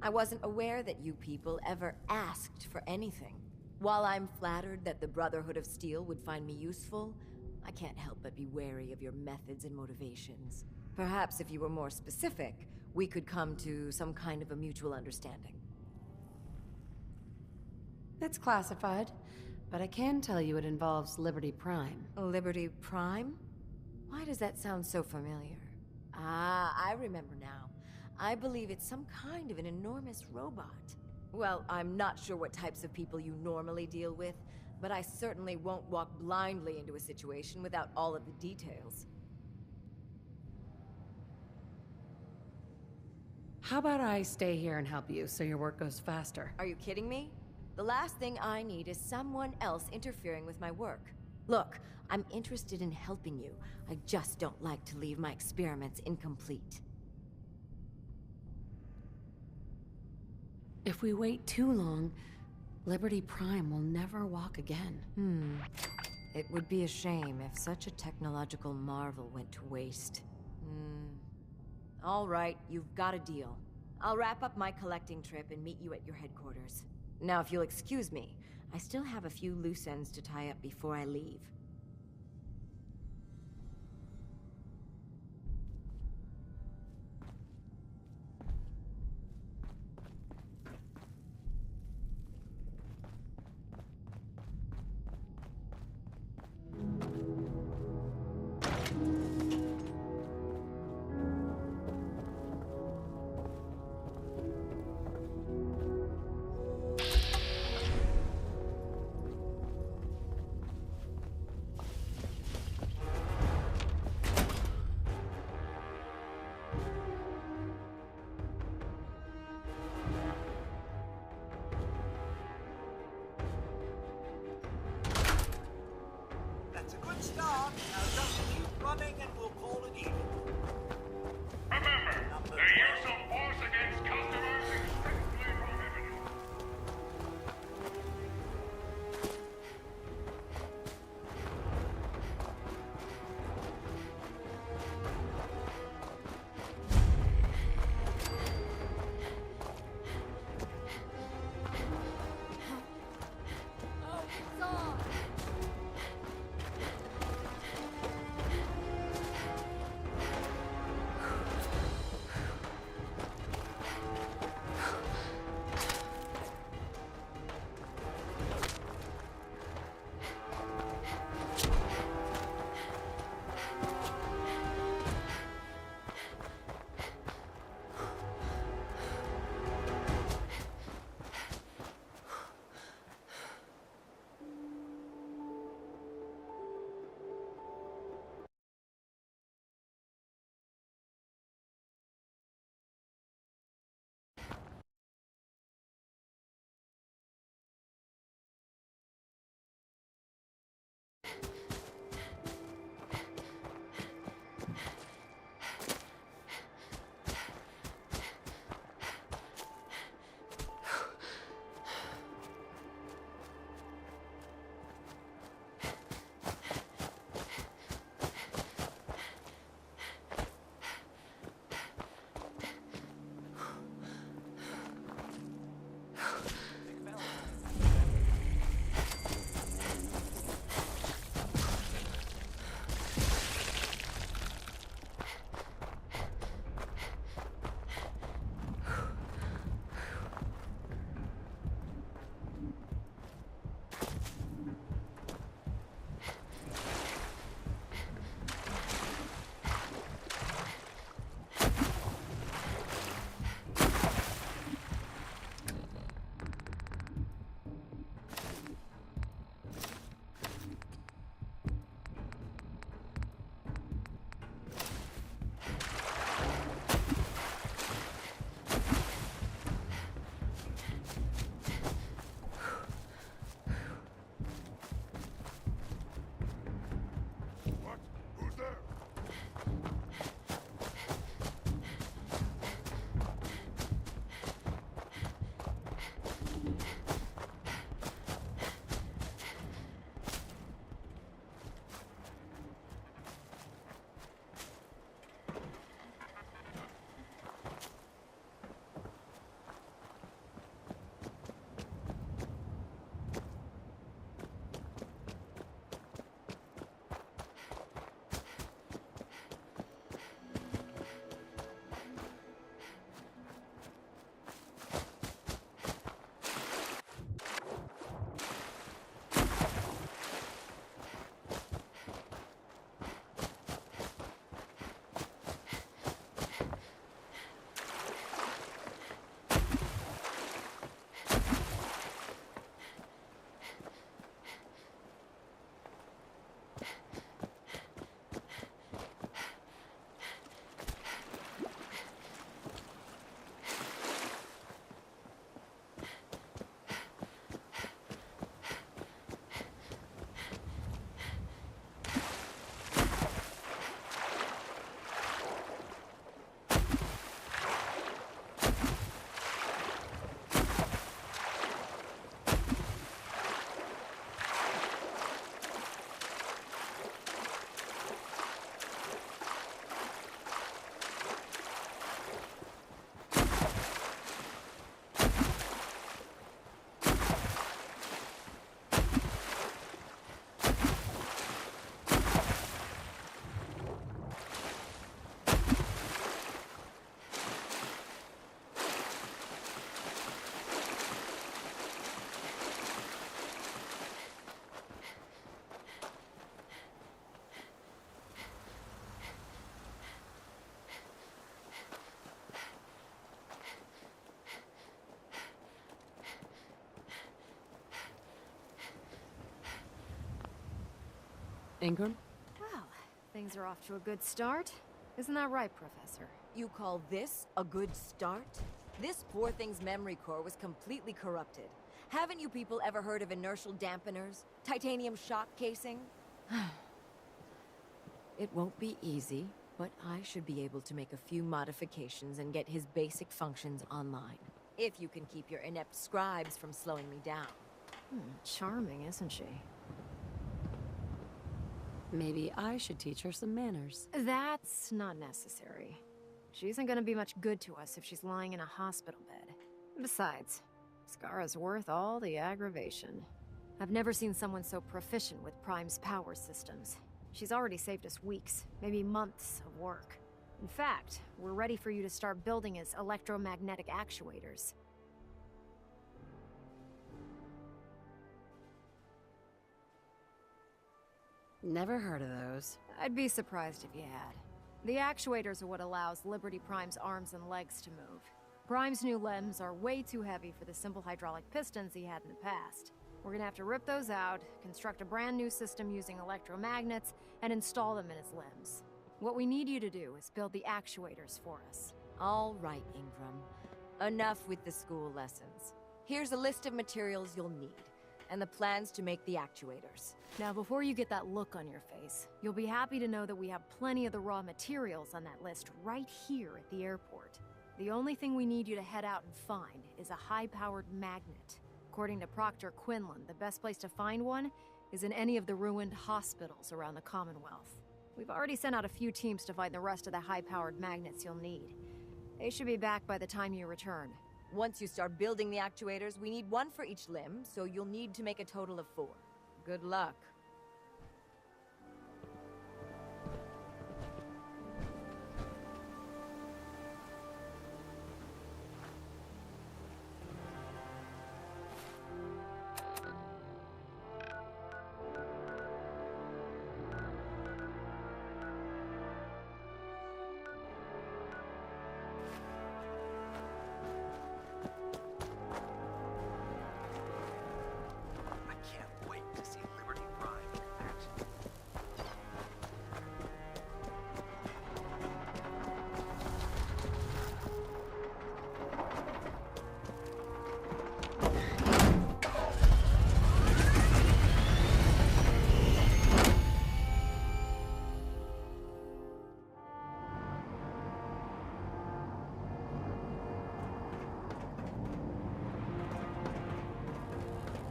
I wasn't aware that you people ever asked for anything. While I'm flattered that the Brotherhood of Steel would find me useful, I can't help but be wary of your methods and motivations. Perhaps if you were more specific, we could come to some kind of a mutual understanding. It's classified, but I can tell you it involves Liberty Prime. Liberty Prime? Why does that sound so familiar? Ah, I remember now. I believe it's some kind of an enormous robot. Well, I'm not sure what types of people you normally deal with, but I certainly won't walk blindly into a situation without all of the details. How about I stay here and help you so your work goes faster? Are you kidding me? The last thing I need is someone else interfering with my work. Look, I'm interested in helping you. I just don't like to leave my experiments incomplete. If we wait too long, Liberty Prime will never walk again. It would be a shame if such a technological marvel went to waste. All right, you've got a deal. I'll wrap up my collecting trip and meet you at your headquarters. Now, if you'll excuse me, I still have a few loose ends to tie up before I leave. That's a good start. Now just keep running and we'll call it even. Remember, the use of force against customers is strictly prohibited. It's on! Ingram? Well, things are off to a good start. Isn't that right, Professor? You call this a good start? This poor thing's memory core was completely corrupted. Haven't you people ever heard of inertial dampeners? Titanium shock casing? It won't be easy, but I should be able to make a few modifications and get his basic functions online. If you can keep your inept scribes from slowing me down. Charming, isn't she? Maybe I should teach her some manners. That's not necessary. She isn't gonna be much good to us if she's lying in a hospital bed. Besides, Skara's worth all the aggravation. I've never seen someone so proficient with Prime's power systems. She's already saved us weeks, maybe months of work. In fact, we're ready for you to start building his electromagnetic actuators. Never heard of those. I'd be surprised if you had. The actuators are what allows Liberty Prime's arms and legs to move. Prime's new limbs are way too heavy for the simple hydraulic pistons he had in the past. We're gonna have to rip those out, construct a brand new system using electromagnets, and install them in his limbs. What we need you to do is build the actuators for us. All right, Ingram. Enough with the school lessons. Here's a list of materials you'll need, and the plans to make the actuators. Now, before you get that look on your face, you'll be happy to know that we have plenty of the raw materials on that list right here at the airport. The only thing we need you to head out and find is a high-powered magnet. According to Proctor Quinlan, the best place to find one is in any of the ruined hospitals around the Commonwealth. We've already sent out a few teams to find the rest of the high-powered magnets you'll need. They should be back by the time you return. Once you start building the actuators, we need one for each limb, so you'll need to make a total of 4. Good luck.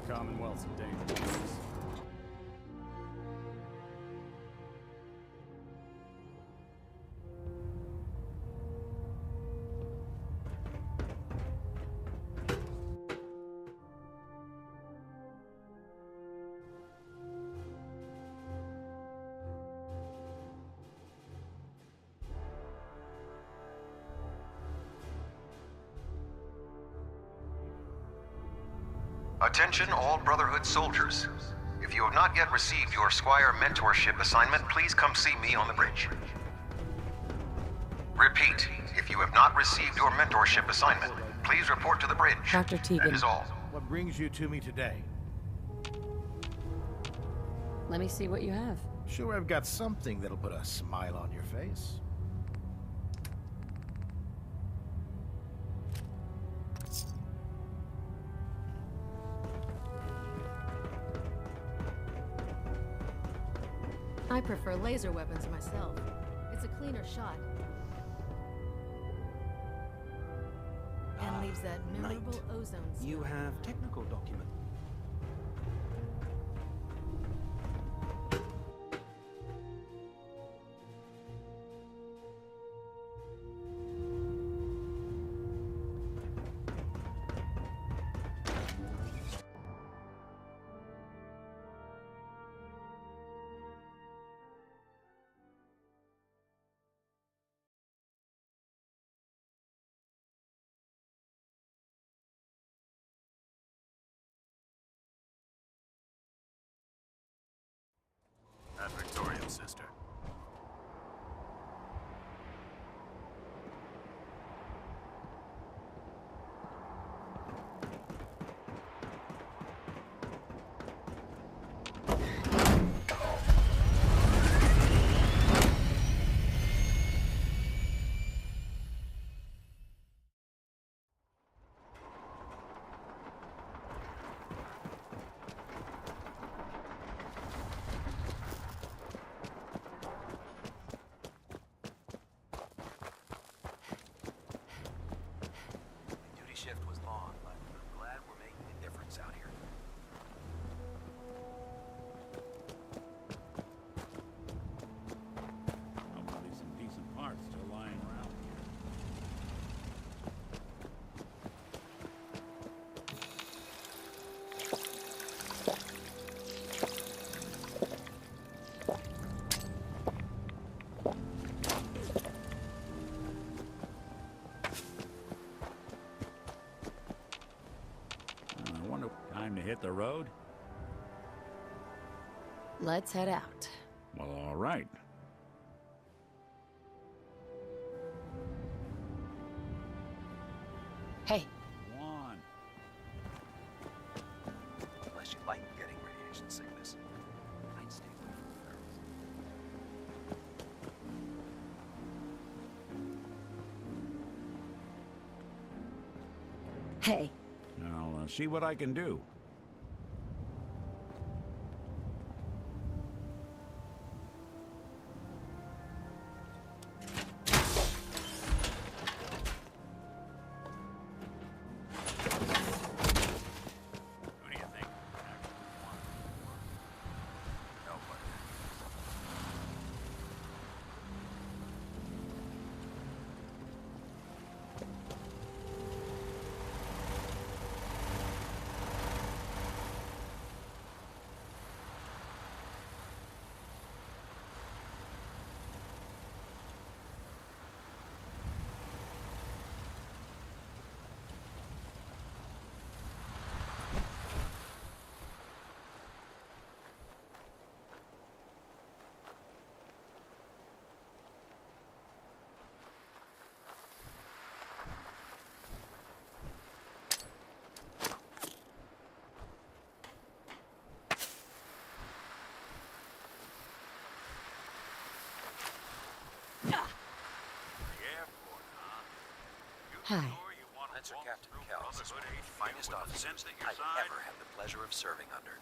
Commonwealth's in danger. Attention all Brotherhood soldiers. If you have not yet received your Squire mentorship assignment, please come see me on the bridge. Repeat, if you have not received your mentorship assignment, please report to the bridge. Dr. Teagan. That is all. What brings you to me today? Let me see what you have. Sure, I've got something that'll put a smile on your face. I prefer laser weapons myself. It's a cleaner shot. And leaves that memorable ozone smell. You have technical documents. Time to hit the road? Let's head out. Well, all right. Hey. One. Unless you like getting radiation sickness, I'd stay away from the girls. Hey. I'll see what I can do. Hi. Lancer Captain Kells is one of the finest officers I've ever had the pleasure of serving under.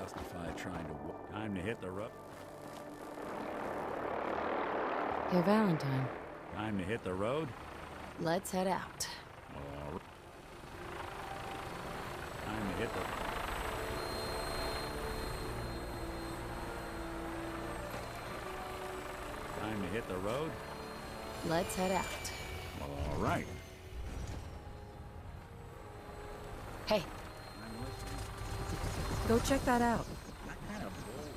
justify trying to... Time to hit the road. Hey, Valentine. Time to hit the road? Let's head out. All right. Time to hit the... Time to hit the road? Let's head out. All right. Hey. I'm listening. Go check that out. That kind of bullshit.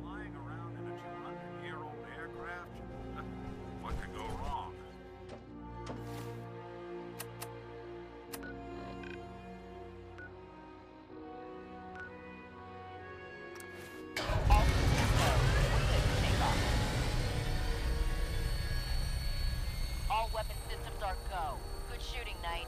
Flying around in a 200-year-old aircraft? What could go wrong? All weapon systems are go. Good shooting, Knight.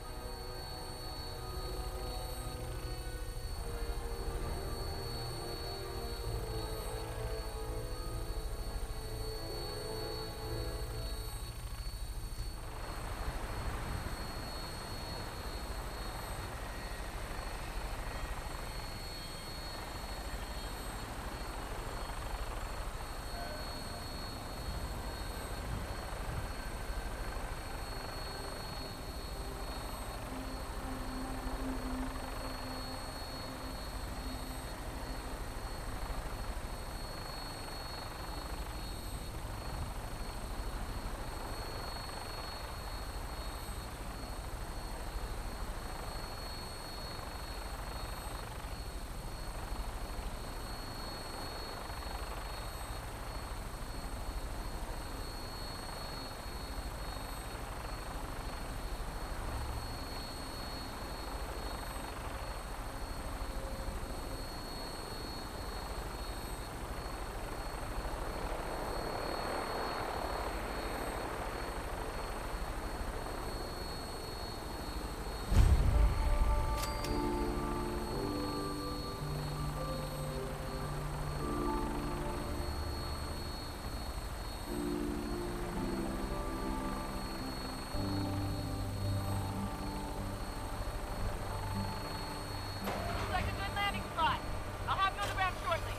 Looks like a good landing spot. I'll have you on the ground shortly.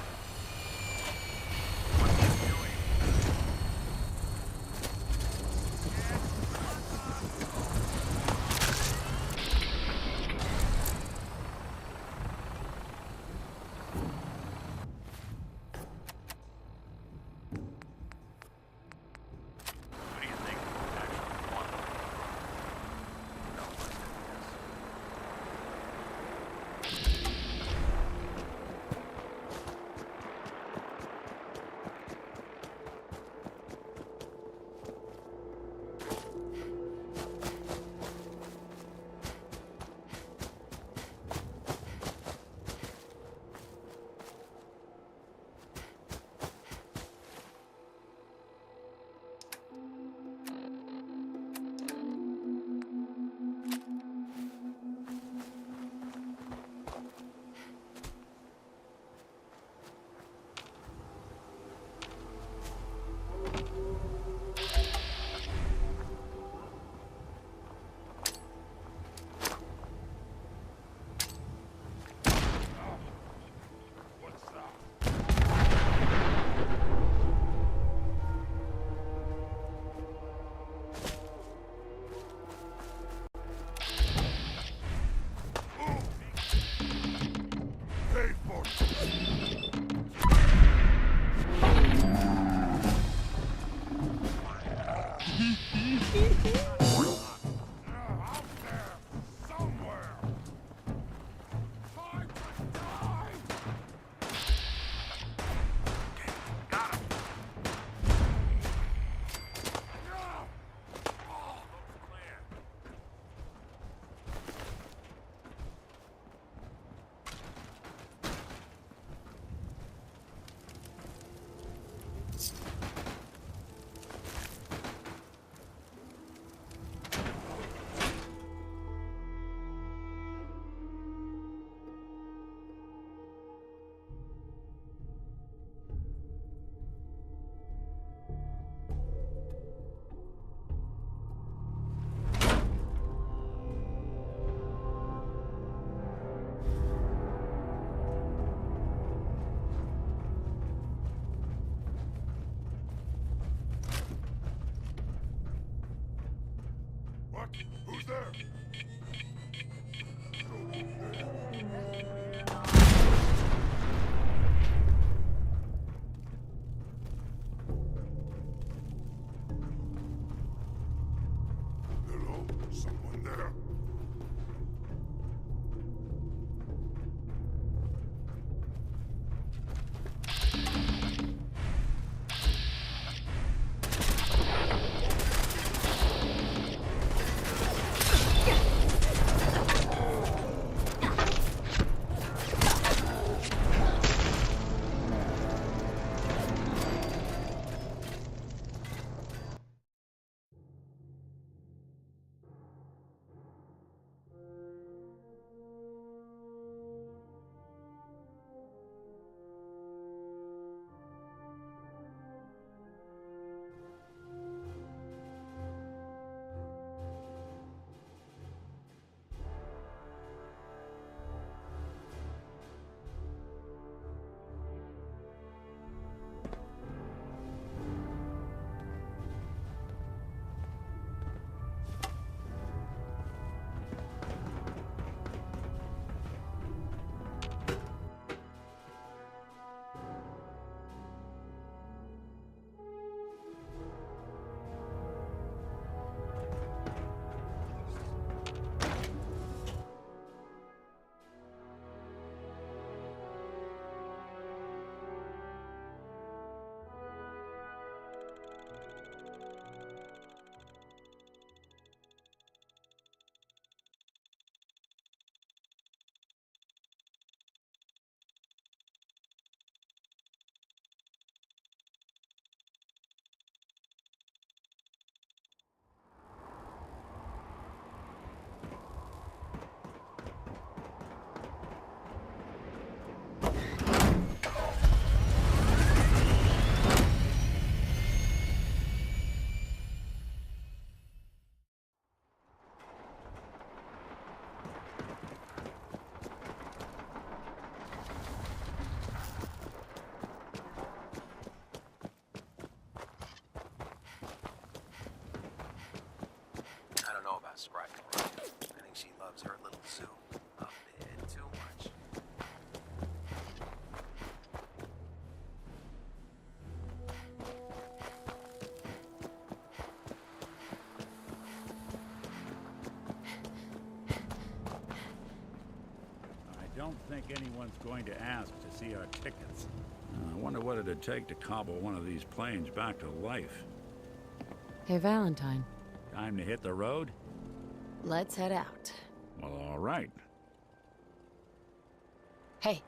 What do you think actually won? No, there? Hello? Someone there? Sprite. I think she loves her little zoo a bit too much. I don't think anyone's going to ask to see our tickets. I wonder what it'd take to cobble one of these planes back to life. Hey, Valentine. Time to hit the road? Let's head out. Well, all right. Hey.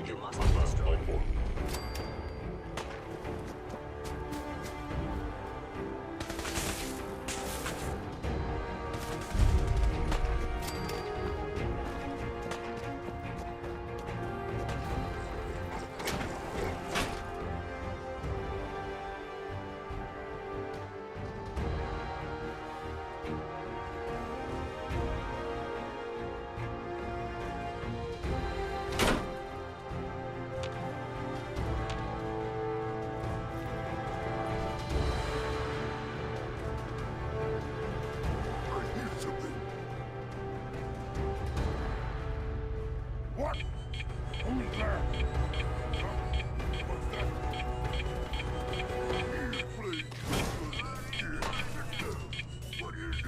You must be destroyed. What? Who's there? What's that? Here, please. What is it?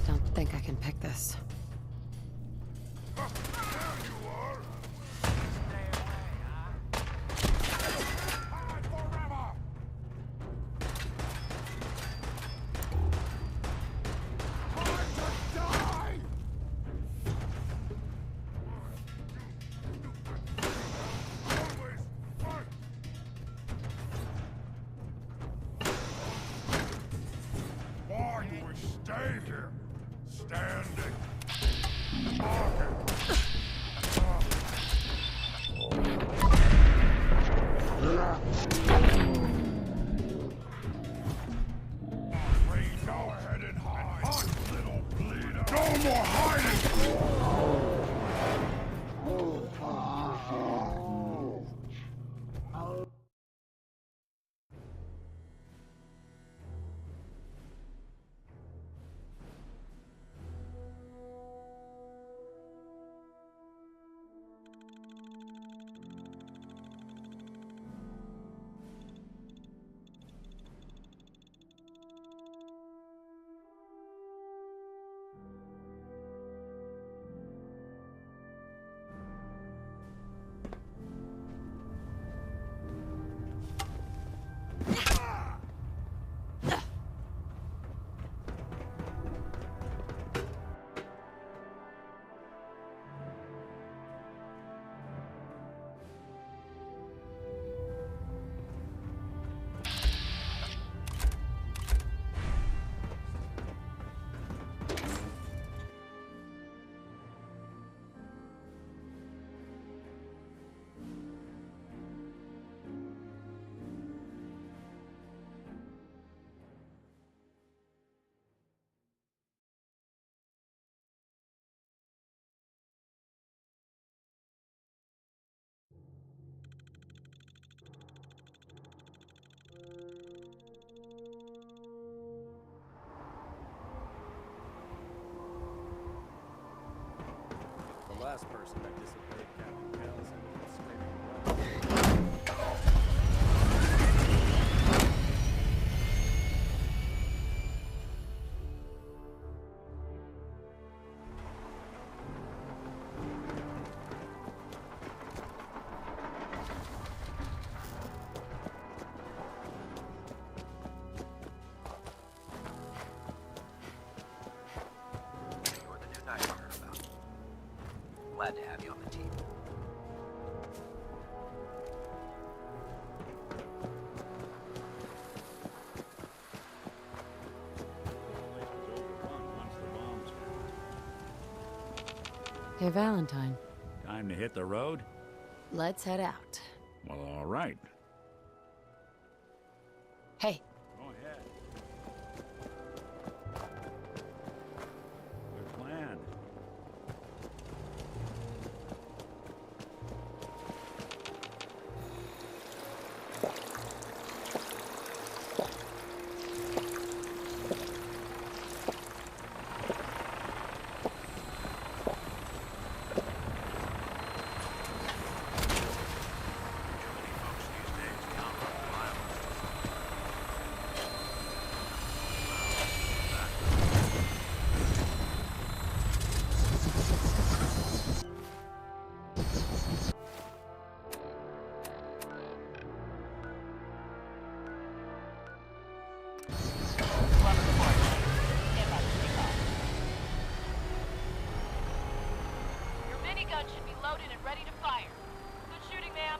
Don't think I can pick this. Stay here, standing. Go ahead and hide. Hunt, little bleeder. No more hiding! The last person that disobeyed Captain Kells and screaming You're the new knight I heard about. Glad to have you on the team. Hey, Valentine. Time to hit the road? Let's head out. Well, all right. Hey. Go ahead. Good plan. Any gun should be loaded and ready to fire. Good shooting, ma'am.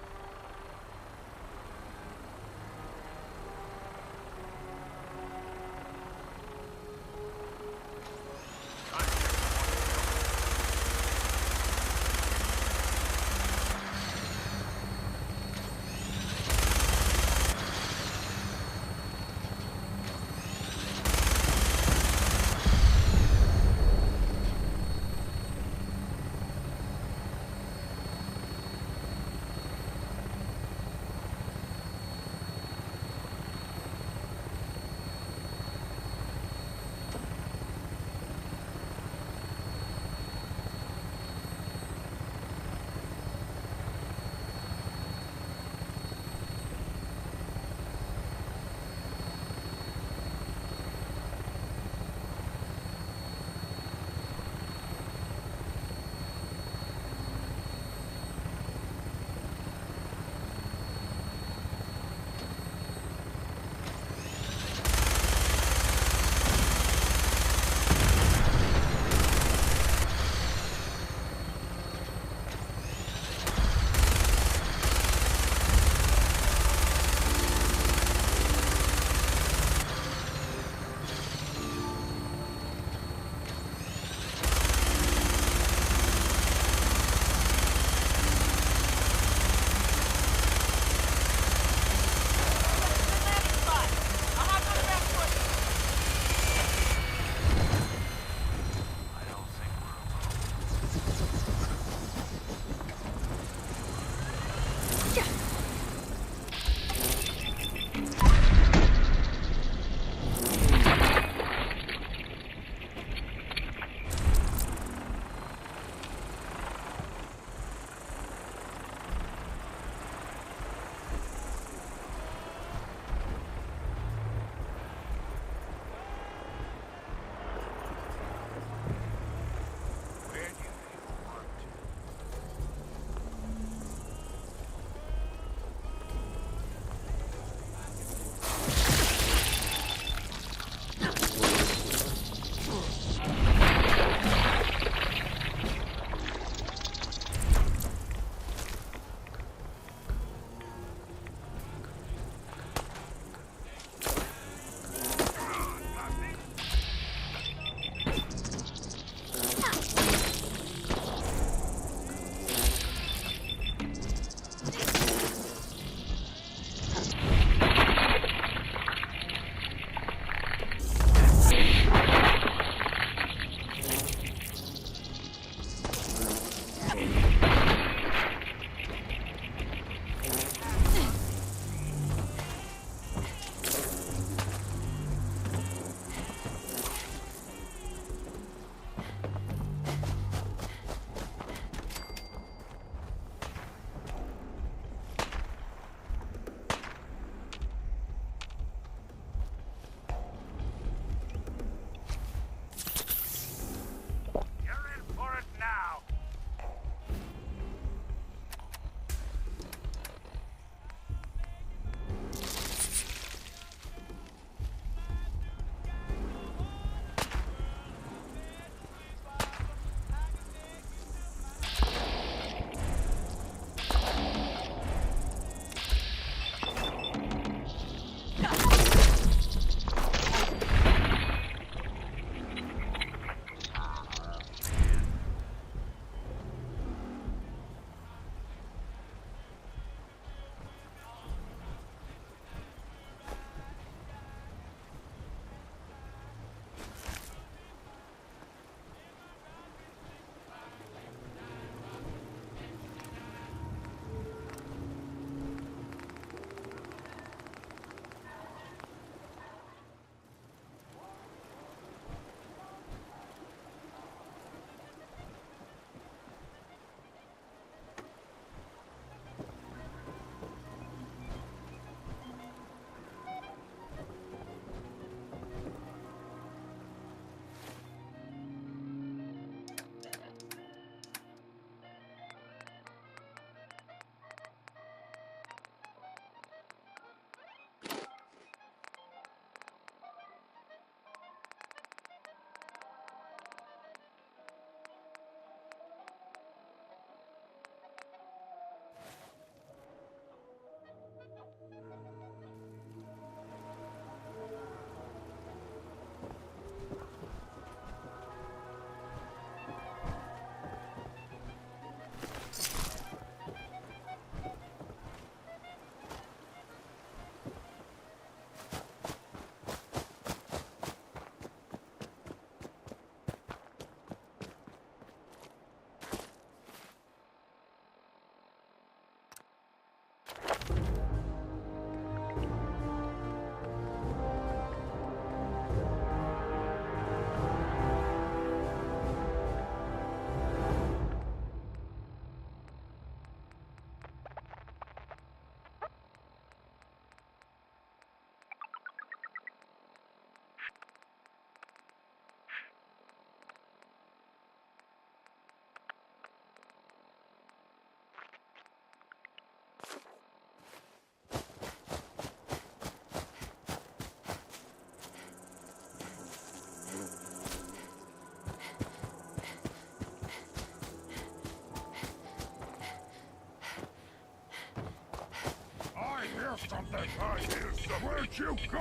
something! I hear something! Where'd you go?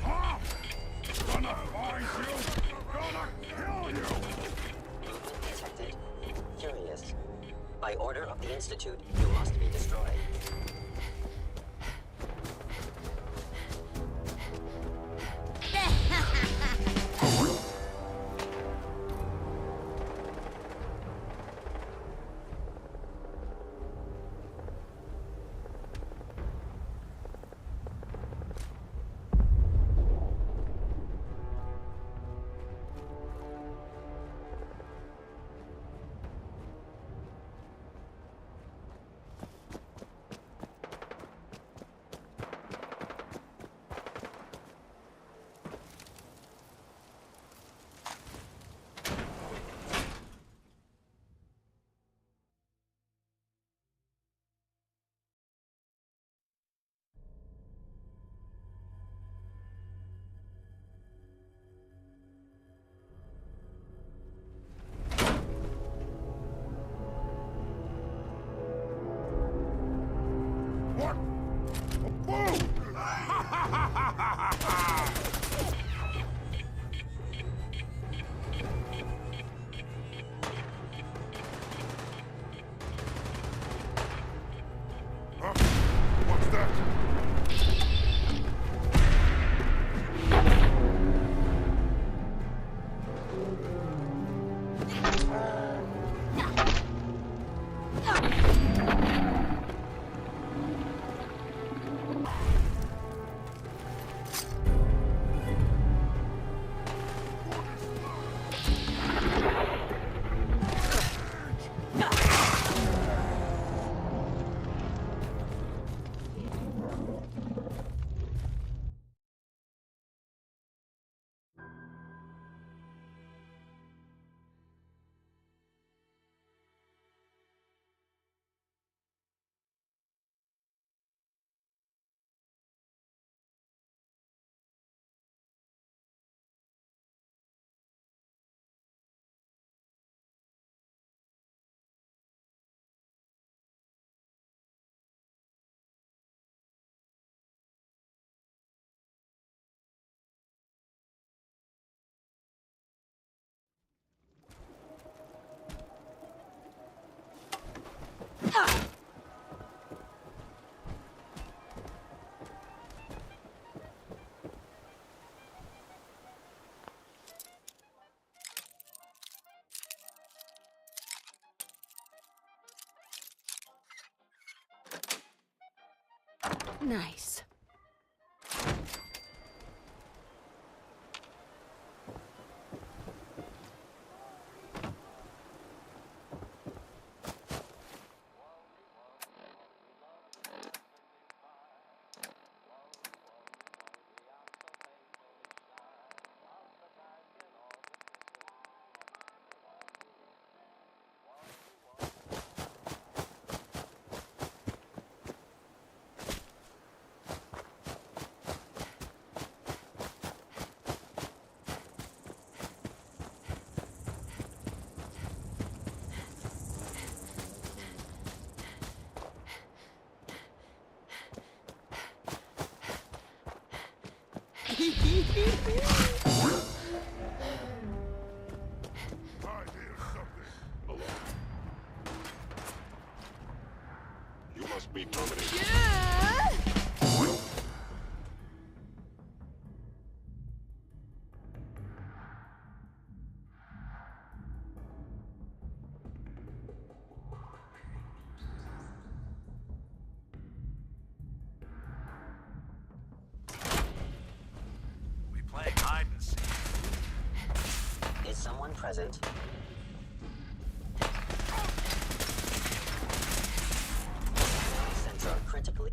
Huh? Gonna find you! Gonna kill you! Movement detected. Curious. By order of the Institute, you must be destroyed. Nice. You must be terminated. We playing hide and seek. Is someone present? Sensor critically.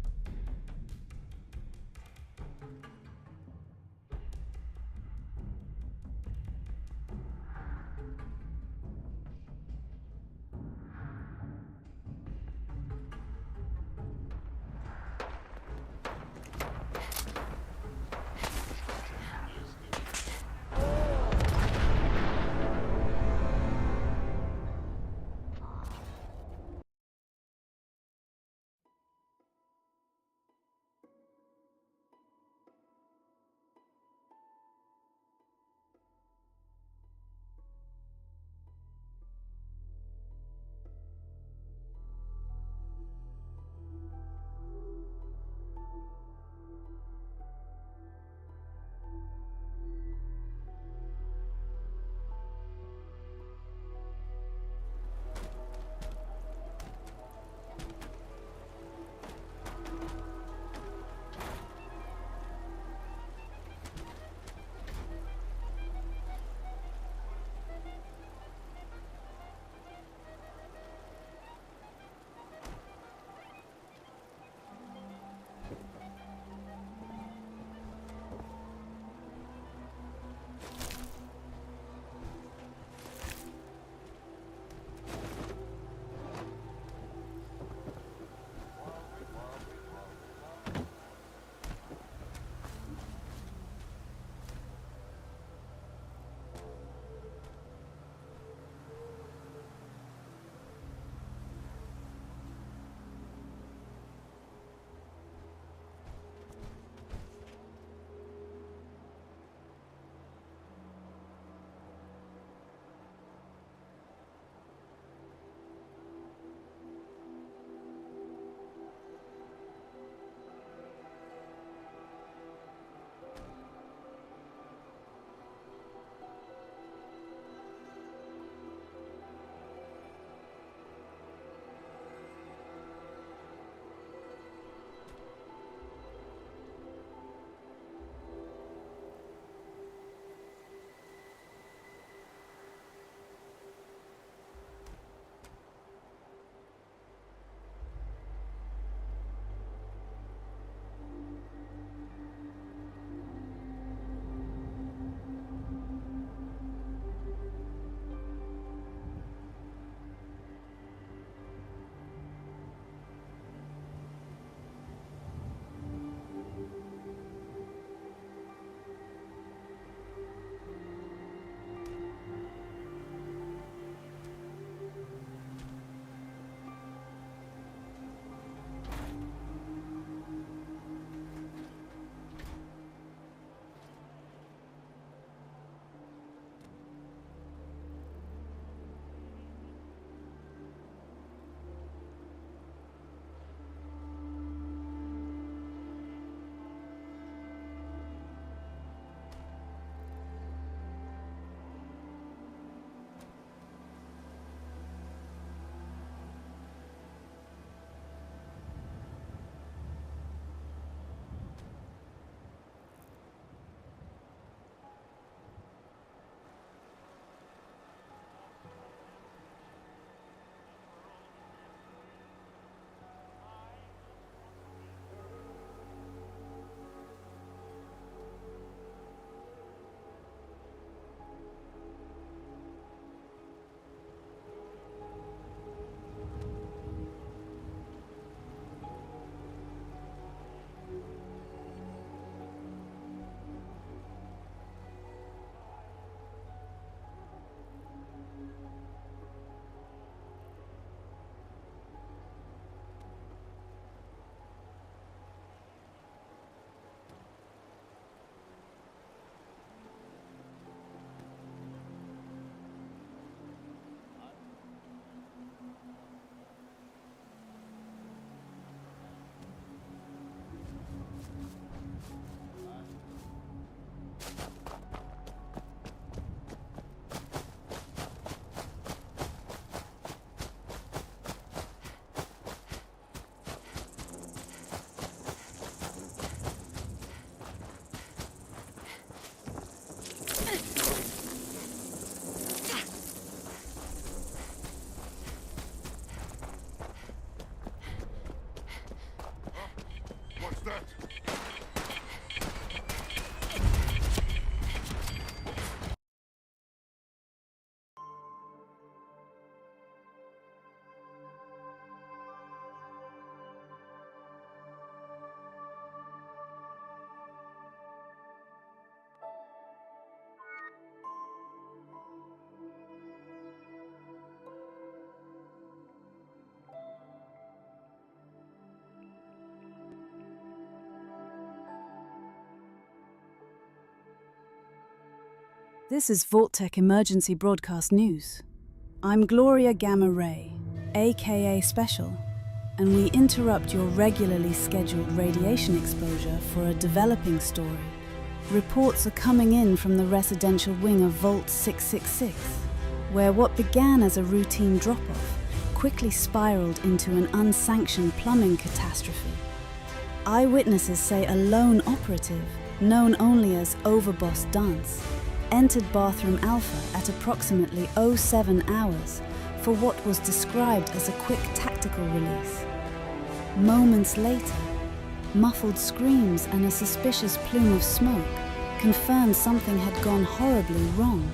This is Vault-Tec Emergency Broadcast News. I'm Gloria Gamma Ray, aka Special, and we interrupt your regularly scheduled radiation exposure for a developing story. Reports are coming in from the residential wing of Vault 666, where what began as a routine drop-off quickly spiraled into an unsanctioned plumbing catastrophe. Eyewitnesses say a lone operative, known only as Overboss Danse, entered Bathroom Alpha at approximately 07 hours for what was described as a quick tactical release. Moments later, muffled screams and a suspicious plume of smoke confirmed something had gone horribly wrong.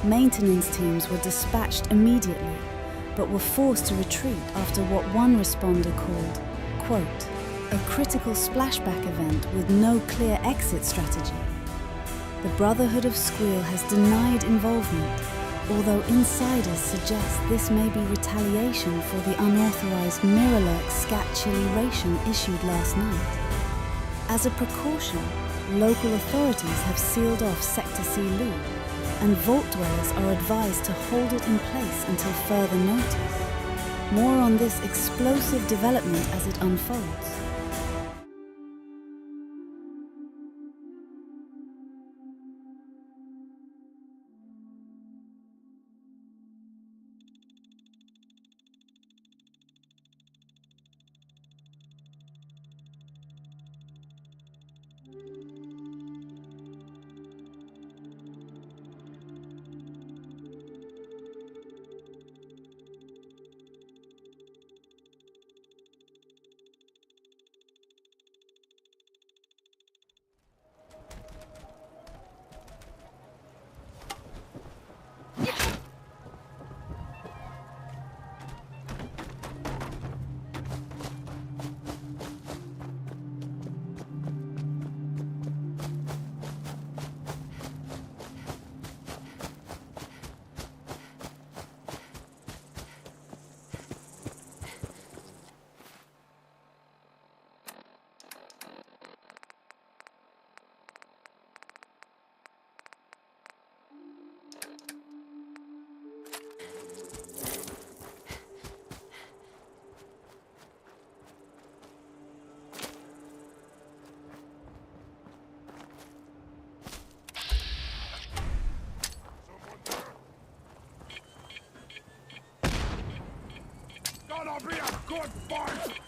Maintenance teams were dispatched immediately, but were forced to retreat after what one responder called, quote, a critical splashback event with no clear exit strategy. The Brotherhood of Squeal has denied involvement, although insiders suggest this may be retaliation for the unauthorized Mirror-Lurk scat chili ration issued last night. As a precaution, local authorities have sealed off Sector C Lu, and Vault dwellers are advised to hold it in place until further notice. More on this explosive development as it unfolds. Gonna be a good fight!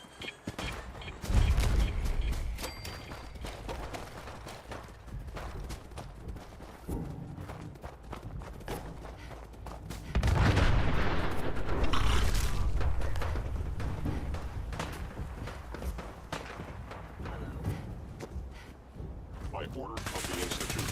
By order of the Institute.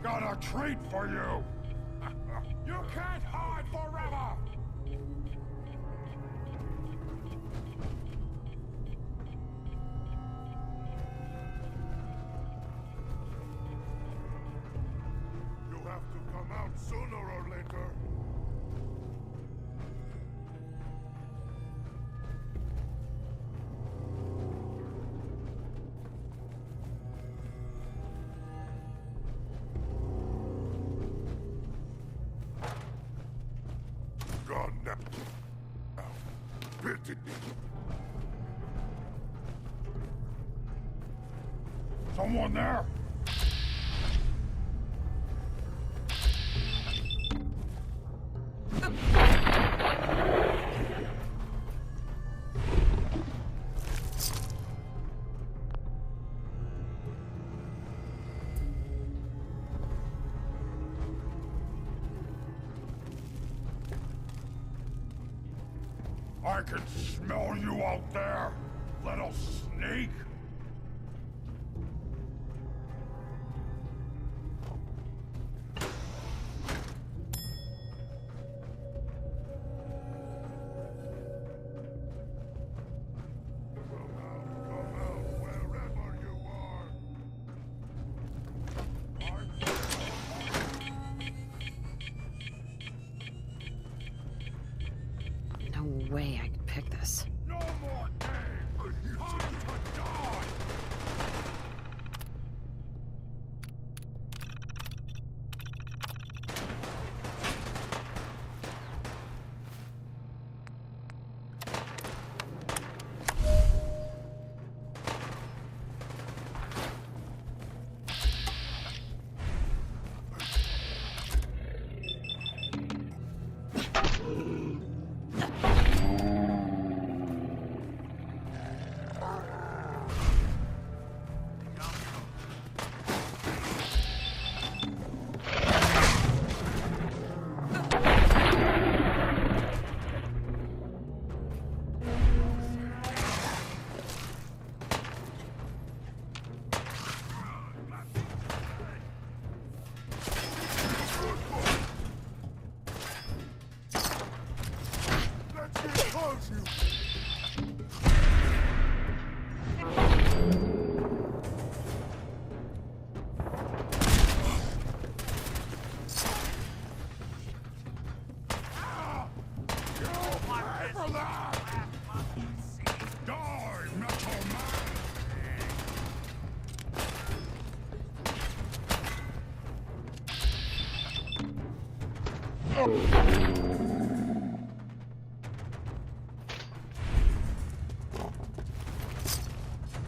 Got a treat for you! You can't hide forever! You have to come out sooner or later. Gone now. Pity. Someone there? I can smell you out there, little sneak! No way I could pick this. No more game! Time to die!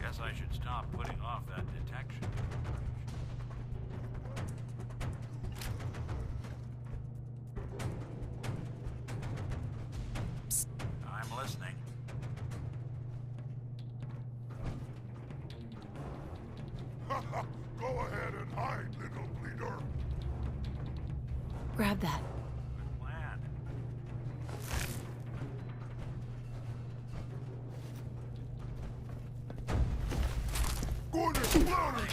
Guess I should stop putting off that detection. Psst. I'm listening. Go ahead and hide, little bleeder. Grab that. Plan. Good exploding!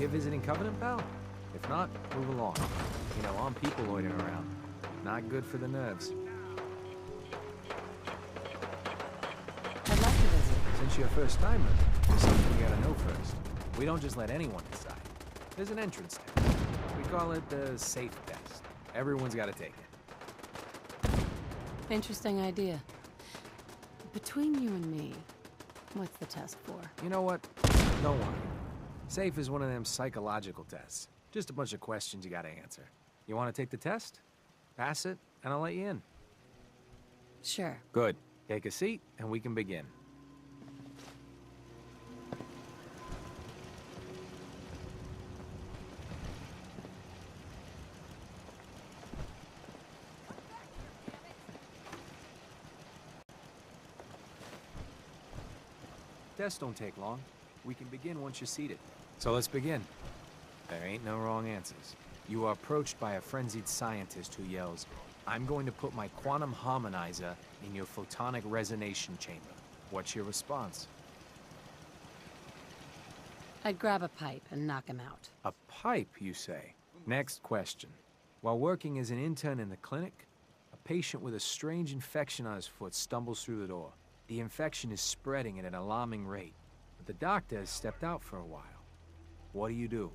Here visiting Covenant, pal? If not, move along. You know, armed people loitering around. Not good for the nerves. I'd like to visit. Since you're a first-timer, there's something you gotta know first. We don't just let anyone inside. There's an entrance test. We call it the safe test. Everyone's gotta take it. Interesting idea. Between you and me, what's the test for? You know what? Don't worry. Safe is one of them psychological tests. Just a bunch of questions you gotta answer. You wanna take the test? Pass it, and I'll let you in. Sure. Good. Take a seat, and we can begin. Tests don't take long. We can begin once you're seated. So let's begin. There ain't no wrong answers. You are approached by a frenzied scientist who yells, "I'm going to put my quantum harmonizer in your photonic resonation chamber." What's your response? I'd grab a pipe and knock him out. A pipe, you say? Next question. While working as an intern in the clinic, a patient with a strange infection on his foot stumbles through the door. The infection is spreading at an alarming rate, but the doctor has stepped out for a while. What do you do?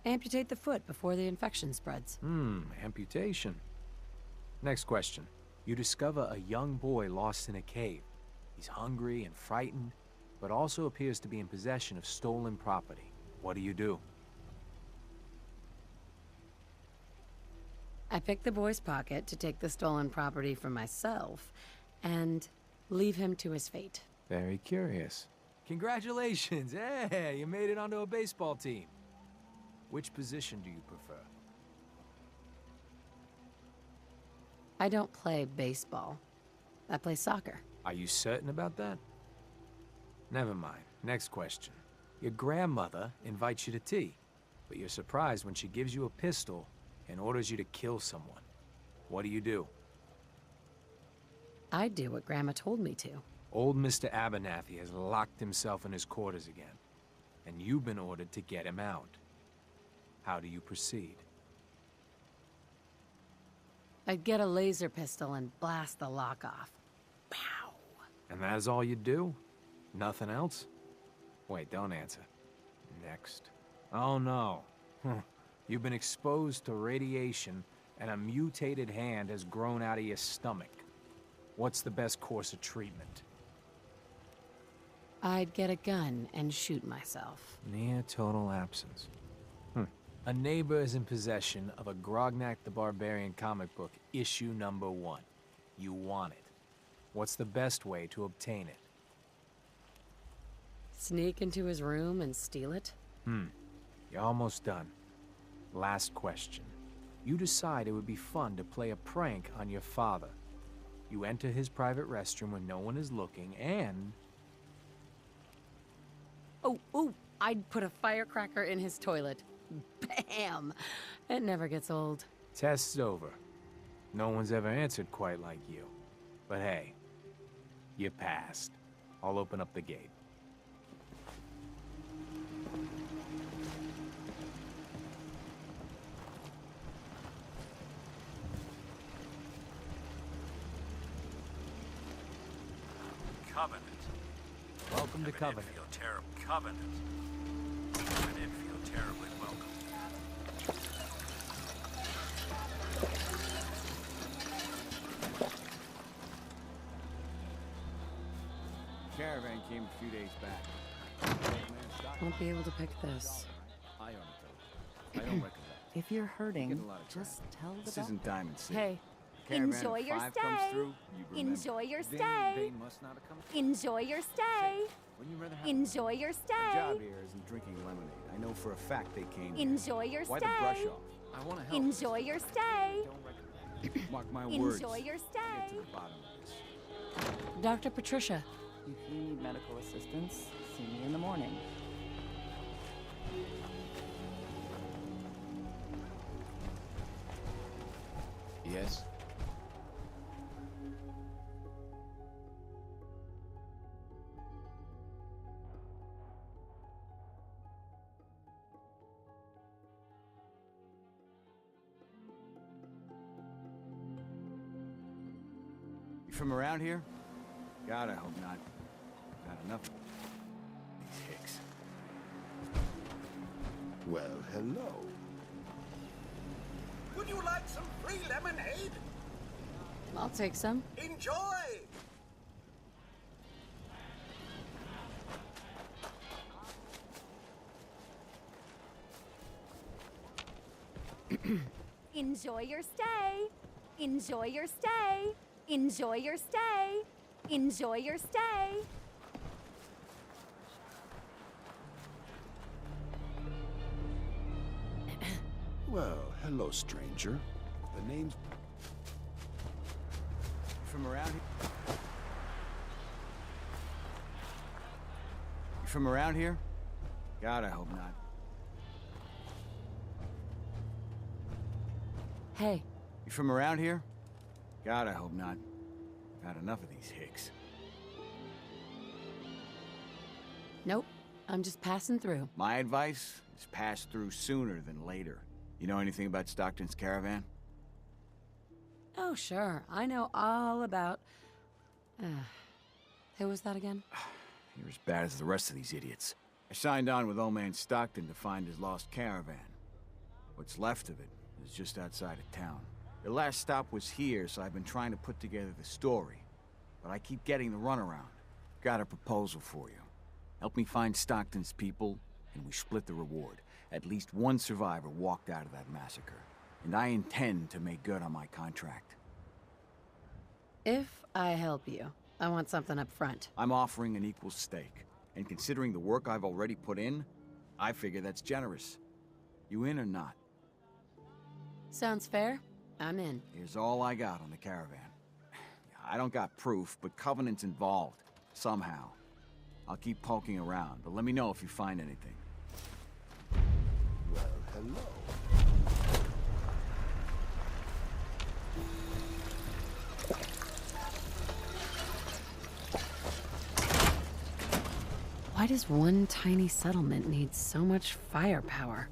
Amputate the foot before the infection spreads. Amputation. Next question. You discover a young boy lost in a cave. He's hungry and frightened, but also appears to be in possession of stolen property. What do you do? I pick the boy's pocket to take the stolen property for myself and leave him to his fate. Very curious. Congratulations! Hey, you made it onto a baseball team. Which position do you prefer? I don't play baseball. I play soccer. Are you certain about that? Never mind. Next question. Your grandmother invites you to tea, but you're surprised when she gives you a pistol and orders you to kill someone. What do? I'd do what Grandma told me to. Old Mr. Abernathy has locked himself in his quarters again, and you've been ordered to get him out. How do you proceed? I'd get a laser pistol and blast the lock off. Pow! And that is all you do? Nothing else? Wait, don't answer. Next. Oh no. You've been exposed to radiation, and a mutated hand has grown out of your stomach. What's the best course of treatment? I'd get a gun and shoot myself. Near total absence. A neighbor is in possession of a Grognak the Barbarian comic book, issue number 1. You want it. What's the best way to obtain it? Sneak into his room and steal it? You're almost done. Last question. You decide it would be fun to play a prank on your father. You enter his private restroom when no one is looking, and... Oh, I'd put a firecracker in his toilet. Bam! It never gets old. Test's over. No one's ever answered quite like you. But hey, you passed. I'll open up the gate. Covenant. Welcome to Covenant. Covenant. I didn't feel terribly welcome. Caravan came a few days back. Won't be able to pick this. I own it, though. I don't recommend. If you're Getting hurting, a lot of just tell the This doctor. isn't Diamond City. Hey, Caravan enjoy of your 5 stay. comes through, you'd remember. Enjoy your Then stay. they must not have come. Enjoy your stay. Wouldn't you rather have Enjoy your My stay. job here isn't drinking lemonade. I know for a fact they came here. Enjoy your Why stay. the brush off? I want to help. Enjoy your stay. Mark my words. Enjoy your Get stay. to the bottom of this. Dr. Patricia. if you need medical assistance, see me in the morning. Yes? From around here? God, I hope not. Not enough of these hicks. Well, hello. Would you like some free lemonade? I'll take some. Enjoy! Enjoy your stay. Enjoy your stay. Enjoy your stay. Enjoy your stay. Well, hello, stranger. The name's... From around here? You from around here? God, I hope not. Hey. You from around here? God, I hope not. I've had enough of these hicks. Nope. I'm just passing through. My advice is pass through sooner than later. You know anything about Stockton's caravan? Oh, sure. I know all about... who was that again? You're as bad as the rest of these idiots. I signed on with old man Stockton to find his lost caravan. What's left of it is just outside of town. The last stop was here, so I've been trying to put together the story. But I keep getting the runaround. Got a proposal for you. Help me find Stockton's people, and we split the reward. At least one survivor walked out of that massacre. And I intend to make good on my contract. If I help you, I want something up front. I'm offering an equal stake. And considering the work I've already put in, I figure that's generous. You in or not? Sounds fair. I'm in. Here's all I got on the caravan. I don't got proof, but Covenant's involved. Somehow. I'll keep poking around, but let me know if you find anything. Well, hello. Why does one tiny settlement need so much firepower?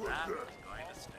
That was going to stay.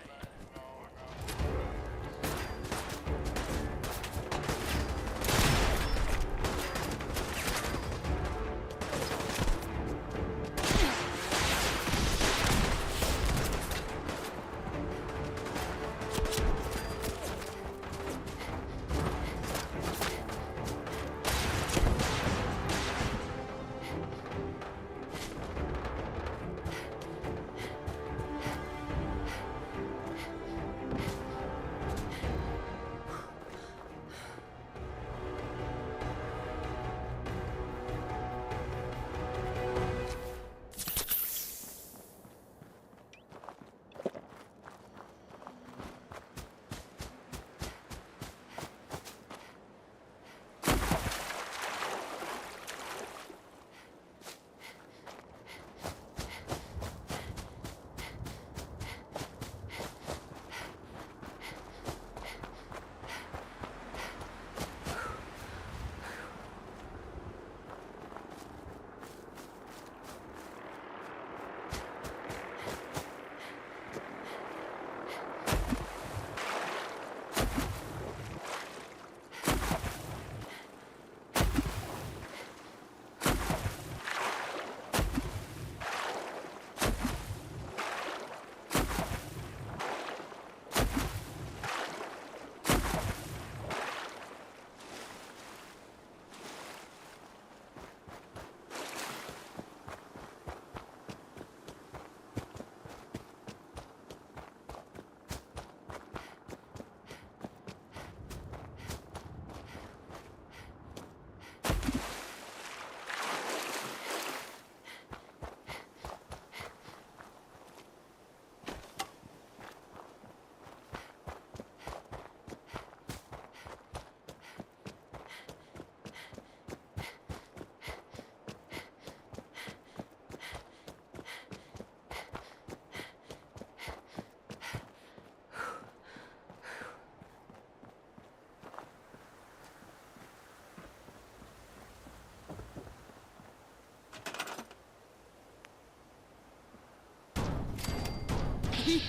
Don't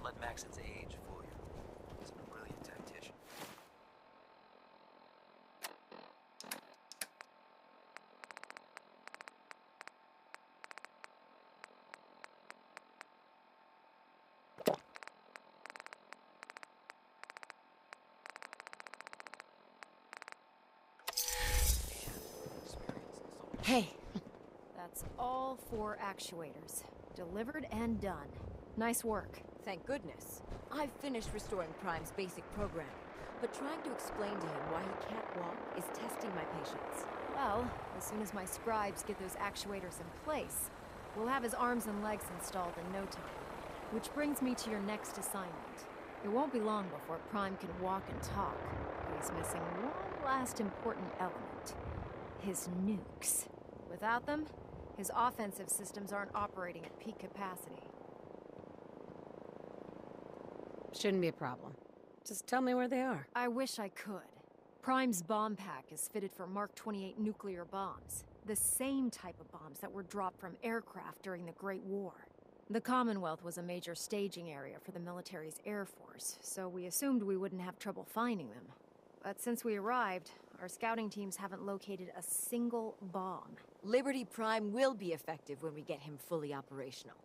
let Maxon's age fool you. He's a brilliant tactician. Hey, that's all 4 actuators. Delivered and done. Nice work. Thank goodness. I've finished restoring Prime's basic programming, but trying to explain to him why he can't walk is testing my patience. Well, as soon as my scribes get those actuators in place, we'll have his arms and legs installed in no time. Which brings me to your next assignment. It won't be long before Prime can walk and talk, but he's missing one last important element. His nukes. Without them, his offensive systems aren't operating at peak capacity. Shouldn't be a problem. Just tell me where they are. I wish I could. Prime's bomb pack is fitted for Mark 28 nuclear bombs. The same type of bombs that were dropped from aircraft during the Great War. The Commonwealth was a major staging area for the military's Air Force, so we assumed we wouldn't have trouble finding them. But since we arrived, our scouting teams haven't located a single bomb. Liberty Prime will be effective when we get him fully operational.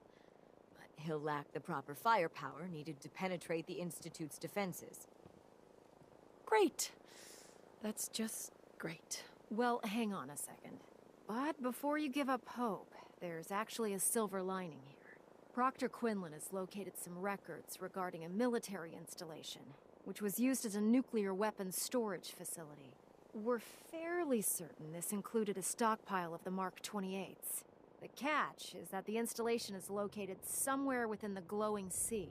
But he'll lack the proper firepower needed to penetrate the Institute's defenses. Great. That's just great. Well, hang on a second. But before you give up hope, there's actually a silver lining here. Proctor Quinlan has located some records regarding a military installation, which was used as a nuclear weapons storage facility. We're fairly certain this included a stockpile of the Mark 28s. The catch is that the installation is located somewhere within the glowing sea.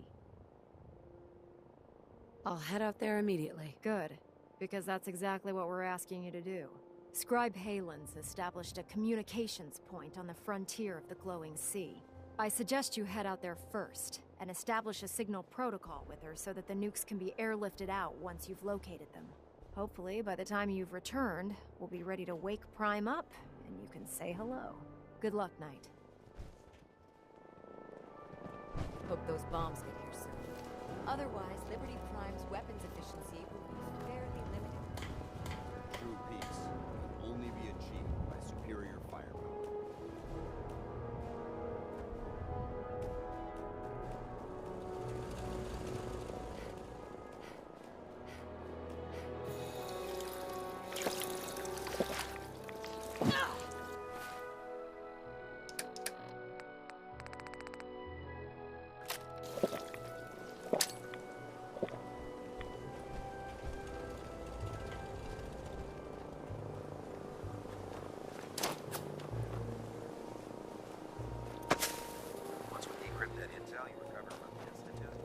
I'll head out there immediately. Good, because that's exactly what we're asking you to do. Scribe Halen's established a communications point on the frontier of the glowing sea. I suggest you head out there first, and establish a signal protocol with her so that the nukes can be airlifted out once you've located them. Hopefully, by the time you've returned, we'll be ready to wake Prime up, and you can say hello. Good luck, Knight. Hope those bombs get here soon. Otherwise, Liberty Prime's weapons efficiency will be fairly limited. True peace can only be achieved by superior firepower. Once we decrypt that intel you recover from the Institute.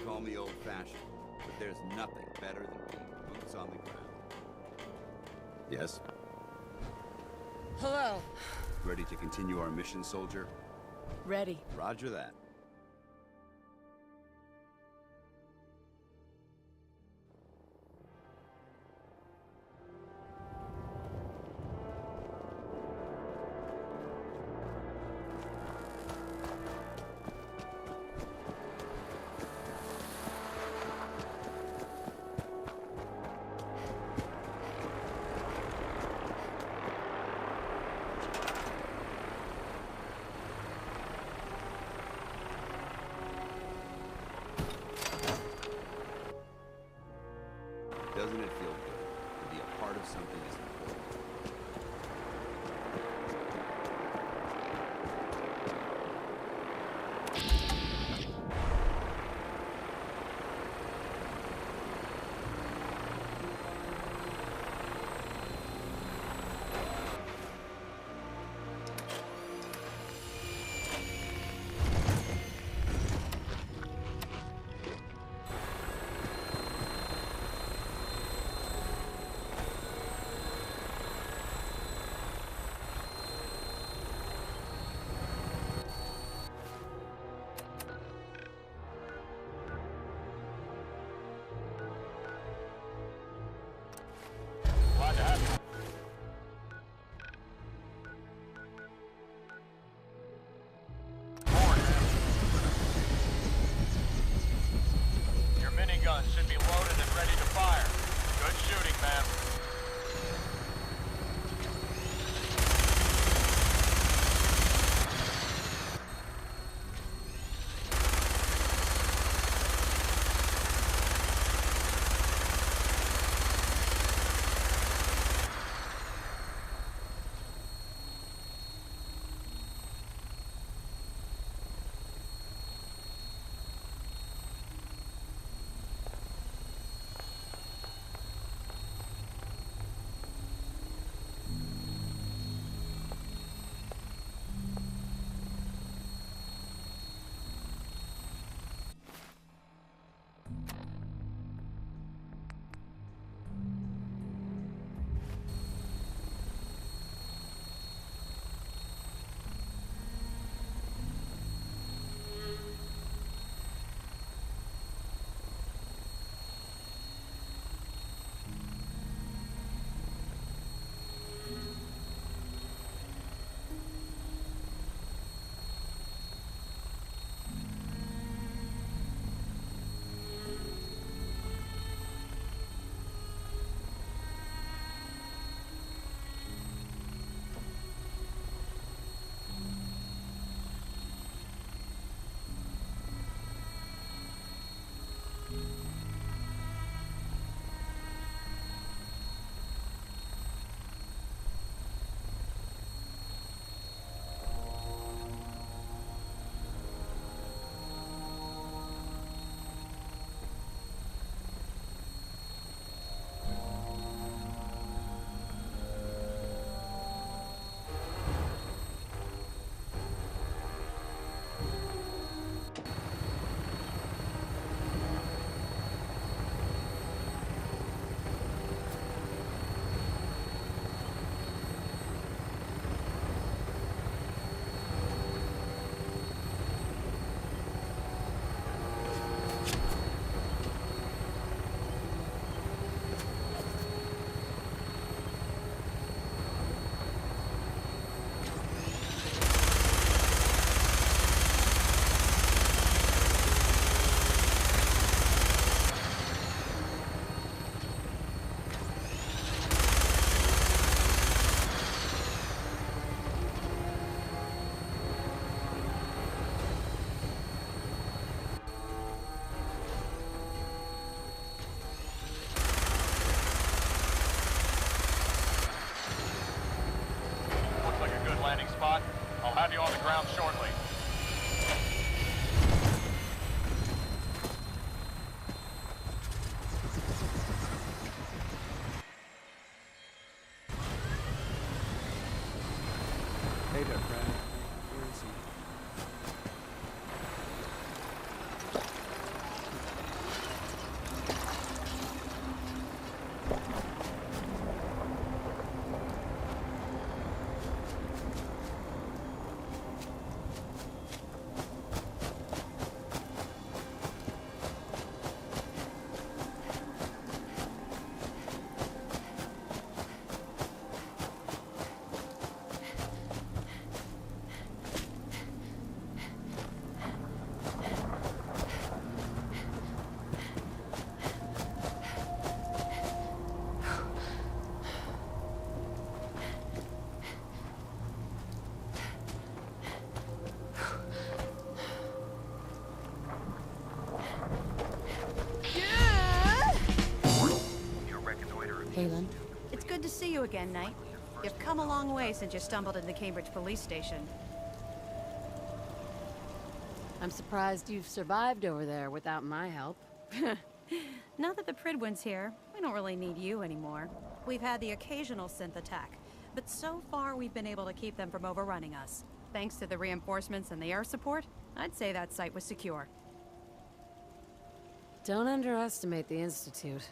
Call me old-fashioned, but there's nothing better than being boots on the ground. Yes? Hello. Ready to continue our mission, soldier? Ready. Roger that. Doesn't it feel good to be a part of something as important? shotgun should be loaded and ready to fire. Good shooting, ma'am. Landing spot. I'll have you on the ground shortly. Hey there, friend. Where is he? Kalen? It's good to see you again, Knight. You've come a long way since you stumbled into the Cambridge police station. I'm surprised you've survived over there without my help. Now that the Pridwin's here, we don't really need you anymore. We've had the occasional synth attack, but so far we've been able to keep them from overrunning us. Thanks to the reinforcements and the air support, I'd say that site was secure. Don't underestimate the Institute.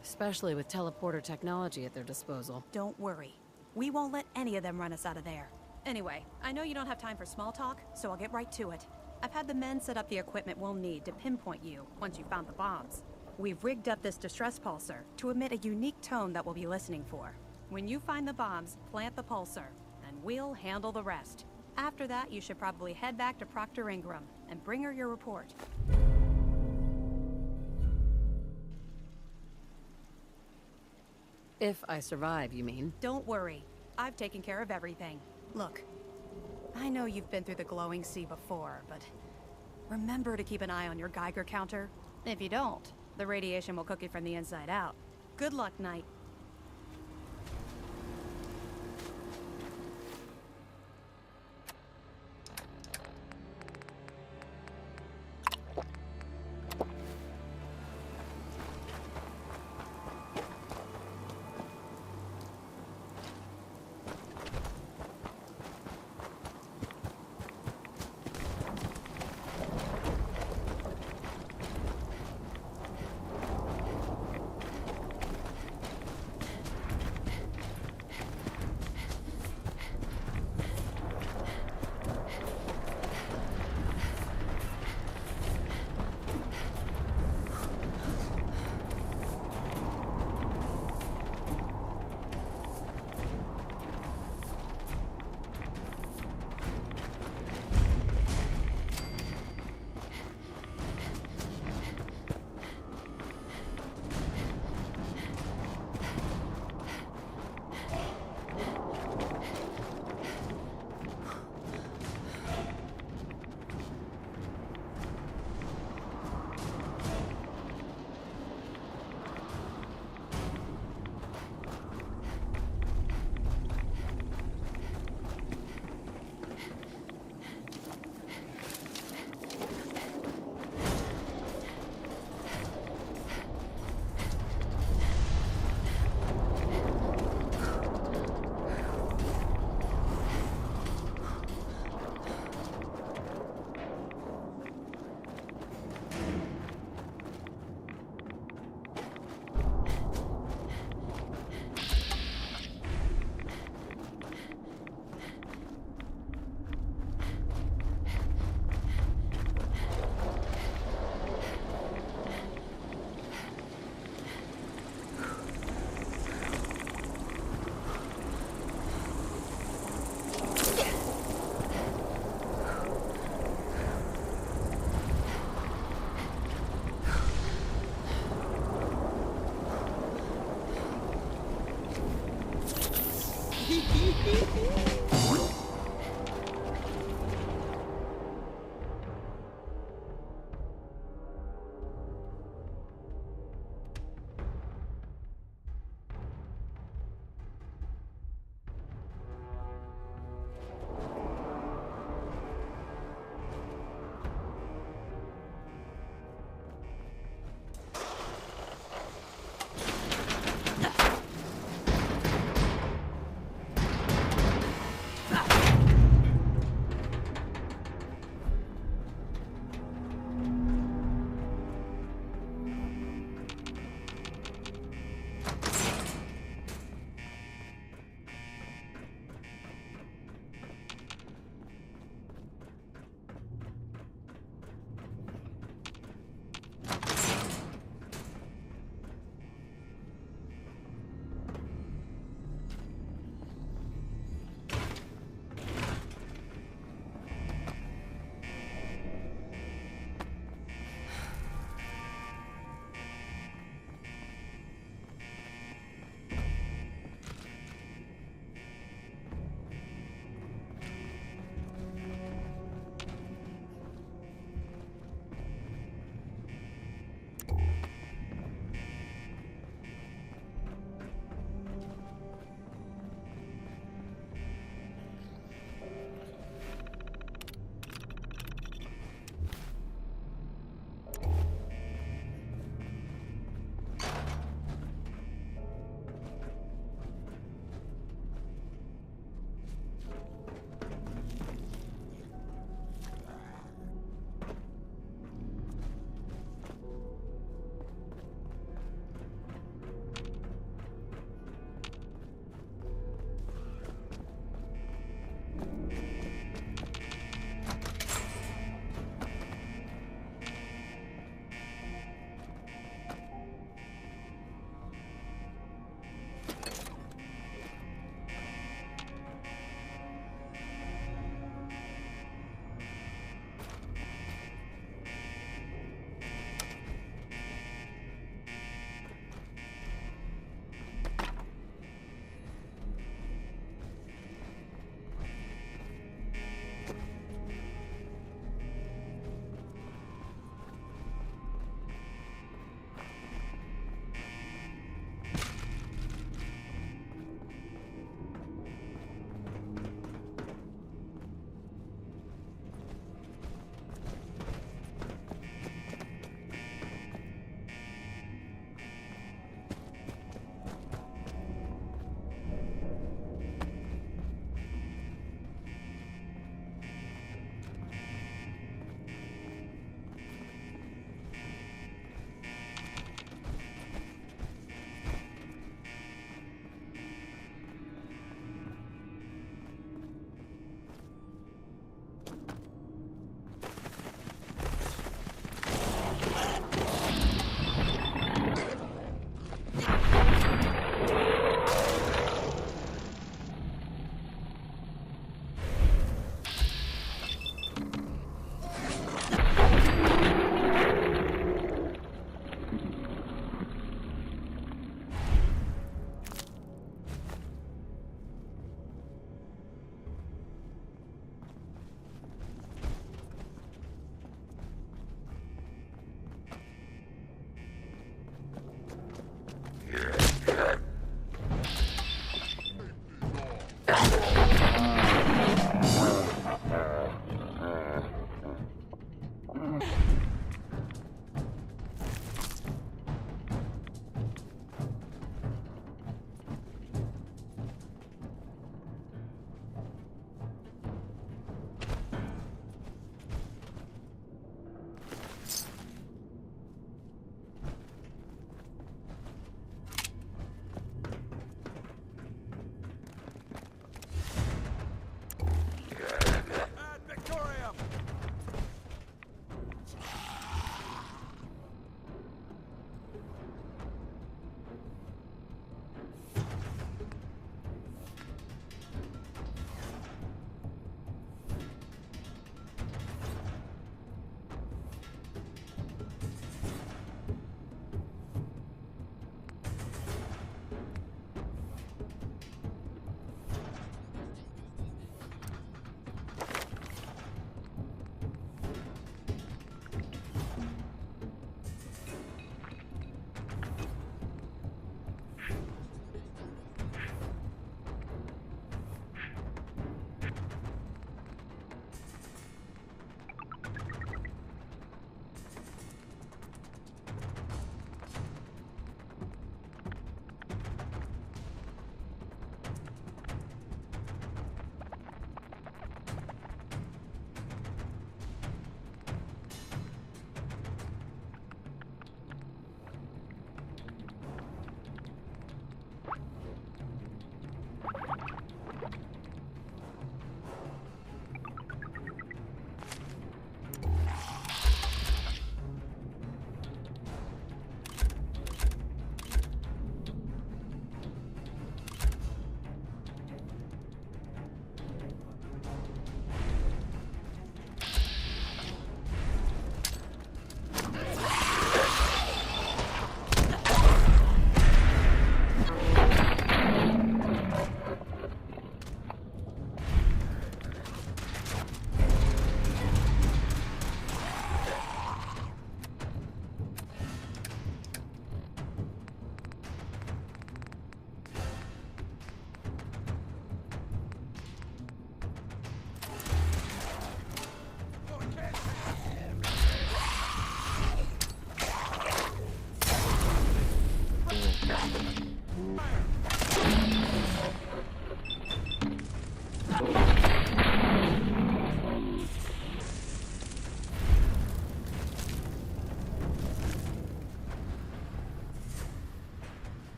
Especially with teleporter technology at their disposal. Don't worry. We won't let any of them run us out of there. Anyway, I know you don't have time for small talk, so I'll get right to it. I've had the men set up the equipment we'll need to pinpoint you once you found the bombs. We've rigged up this distress pulsar to emit a unique tone that we'll be listening for. When you find the bombs, plant the pulsar, and we'll handle the rest. After that, you should probably head back to Proctor Ingram and bring her your report. If I survive, you mean? Don't worry. I've taken care of everything. Look, I know you've been through the glowing sea before, but remember to keep an eye on your Geiger counter. If you don't, the radiation will cook you from the inside out. Good luck, Knight.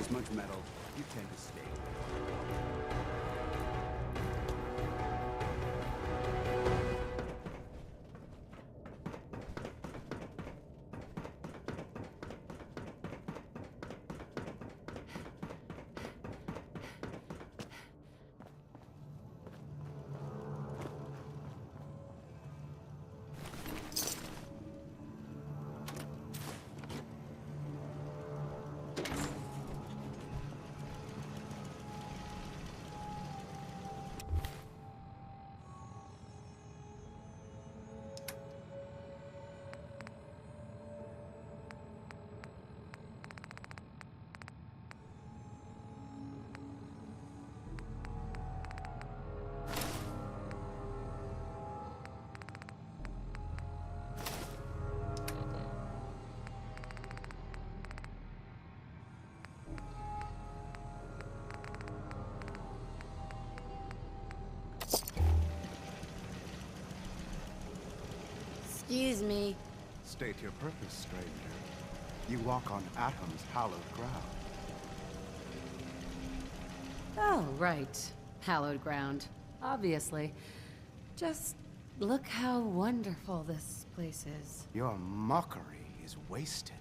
this much metal, you tend to stay. Excuse me. State your purpose, stranger. You walk on Atom's hallowed ground. Oh, right. Hallowed ground. Obviously. Just look how wonderful this place is. Your mockery is wasted.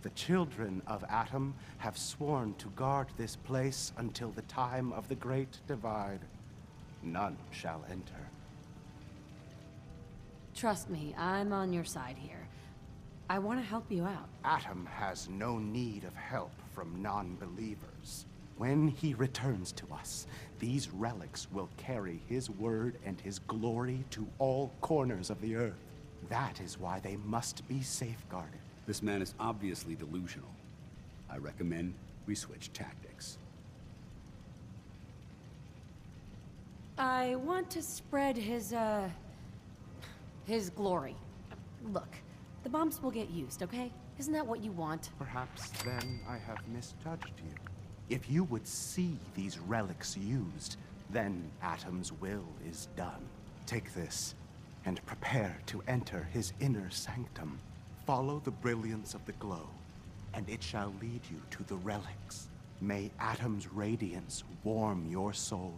The children of Atom have sworn to guard this place until the time of the Great Divide. None shall enter. Trust me, I'm on your side here. I want to help you out. Atom has no need of help from non-believers. When he returns to us, these relics will carry his word and his glory to all corners of the earth. That is why they must be safeguarded. This man is obviously delusional. I recommend we switch tactics. I want to spread his glory. Look, the bombs will get used, okay? Isn't that what you want? Perhaps then I have misjudged you. If you would see these relics used, then Atom's will is done. Take this, and prepare to enter his inner sanctum. Follow the brilliance of the glow, and it shall lead you to the relics. May Atom's radiance warm your soul.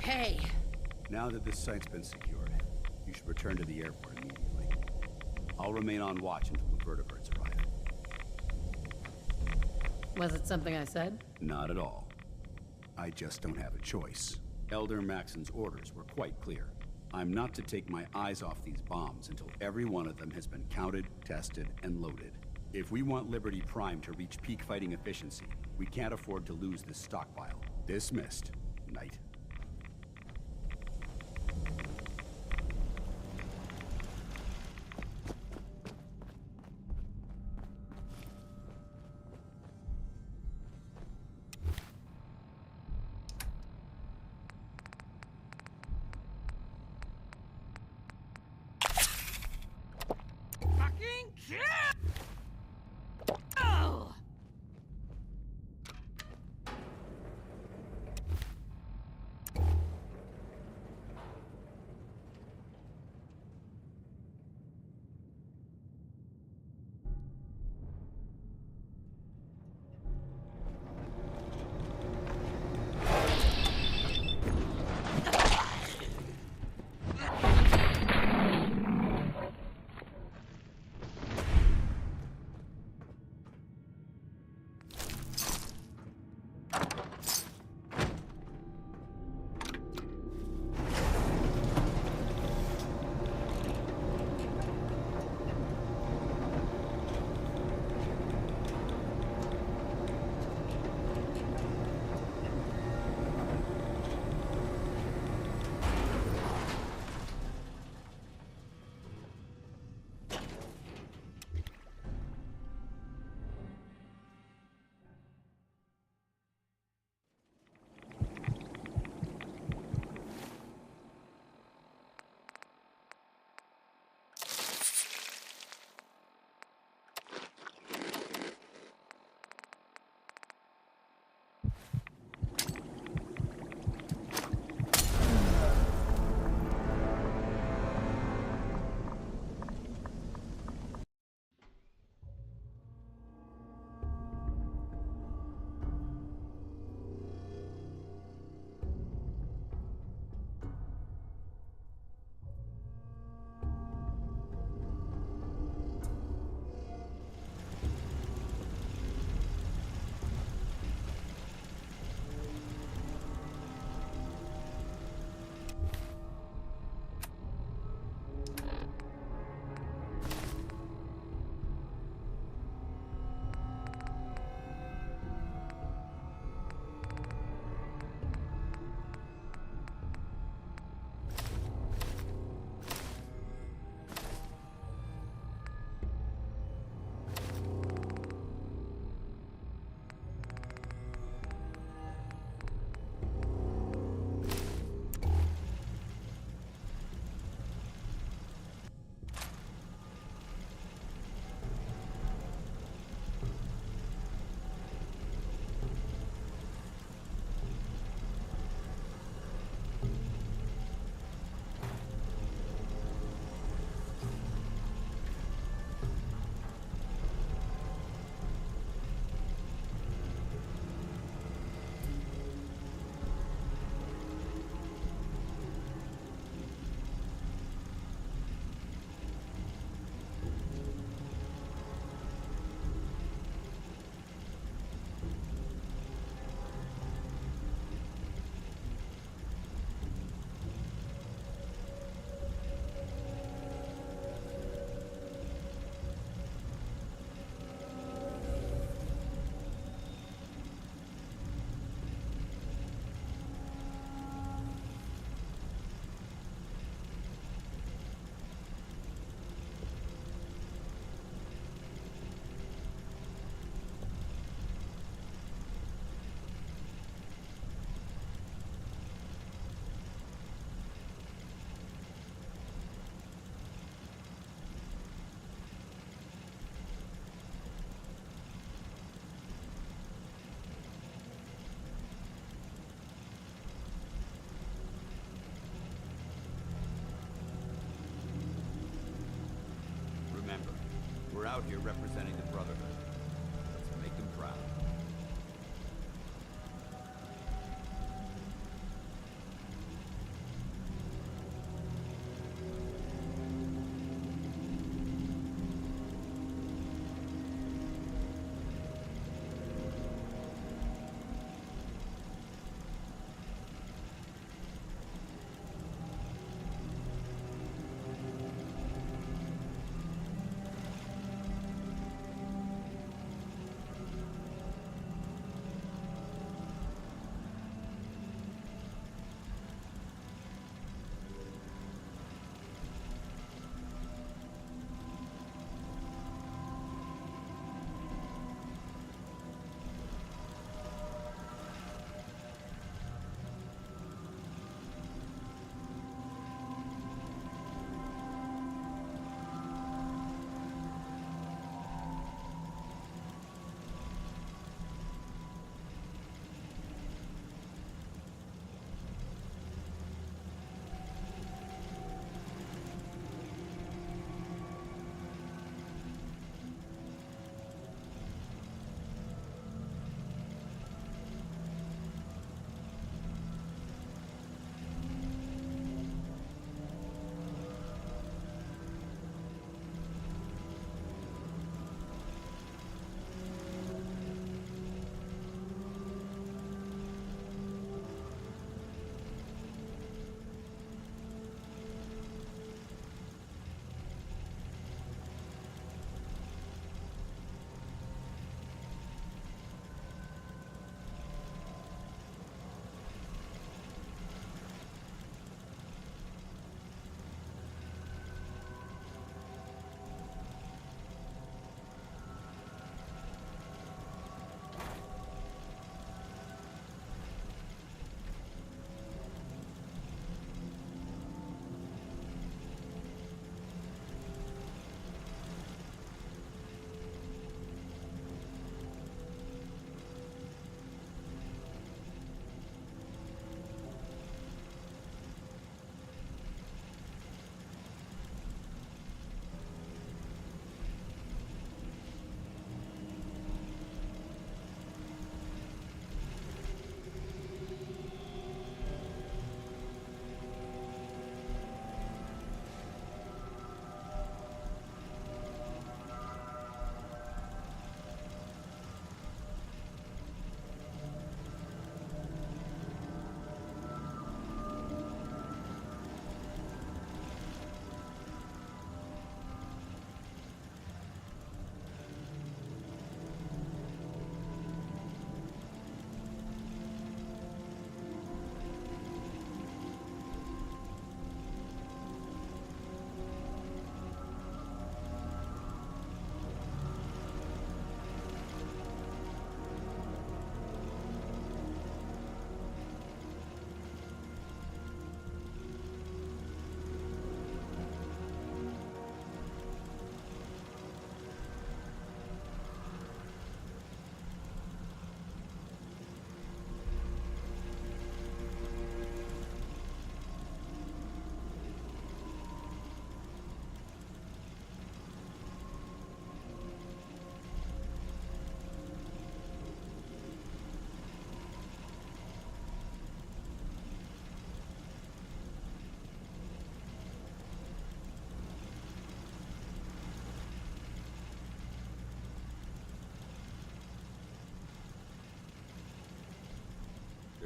Okay. Now that this site's been secured, you should return to the airport immediately. I'll remain on watch until the vertebrates arrive. Was it something I said? Not at all. I just don't have a choice. Elder Maxon's orders were quite clear. I'm not to take my eyes off these bombs until every one of them has been counted, tested, and loaded. If we want Liberty Prime to reach peak fighting efficiency, we can't afford to lose this stockpile. Dismissed, Knight. We're out here representing the Brotherhood. Let's make them proud.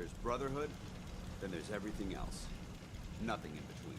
there's Brotherhood, then there's everything else. Nothing in between.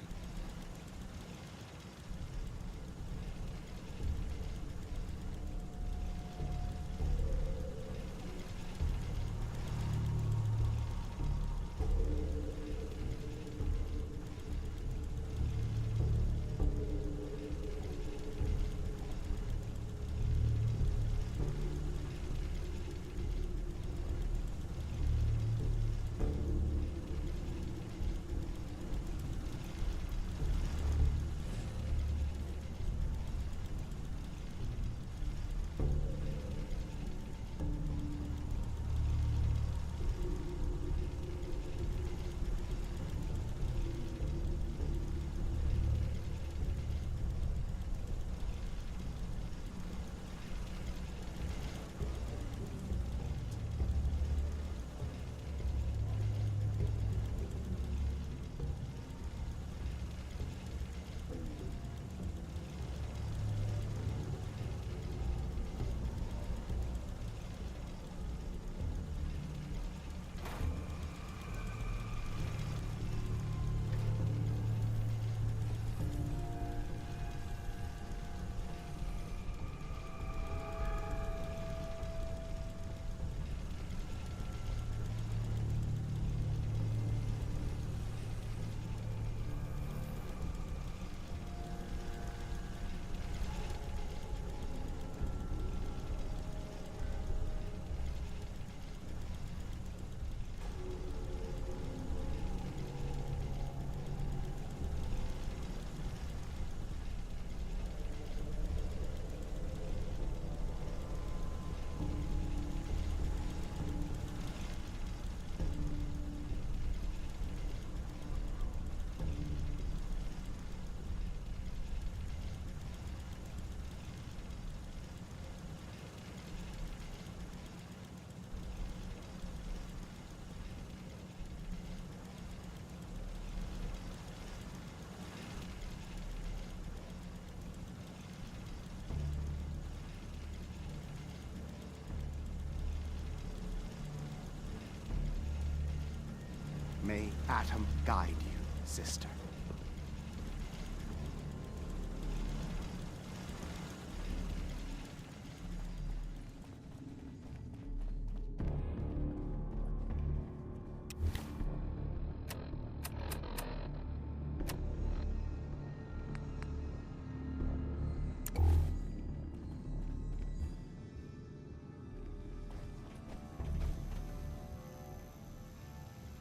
May Atom guide you, sister.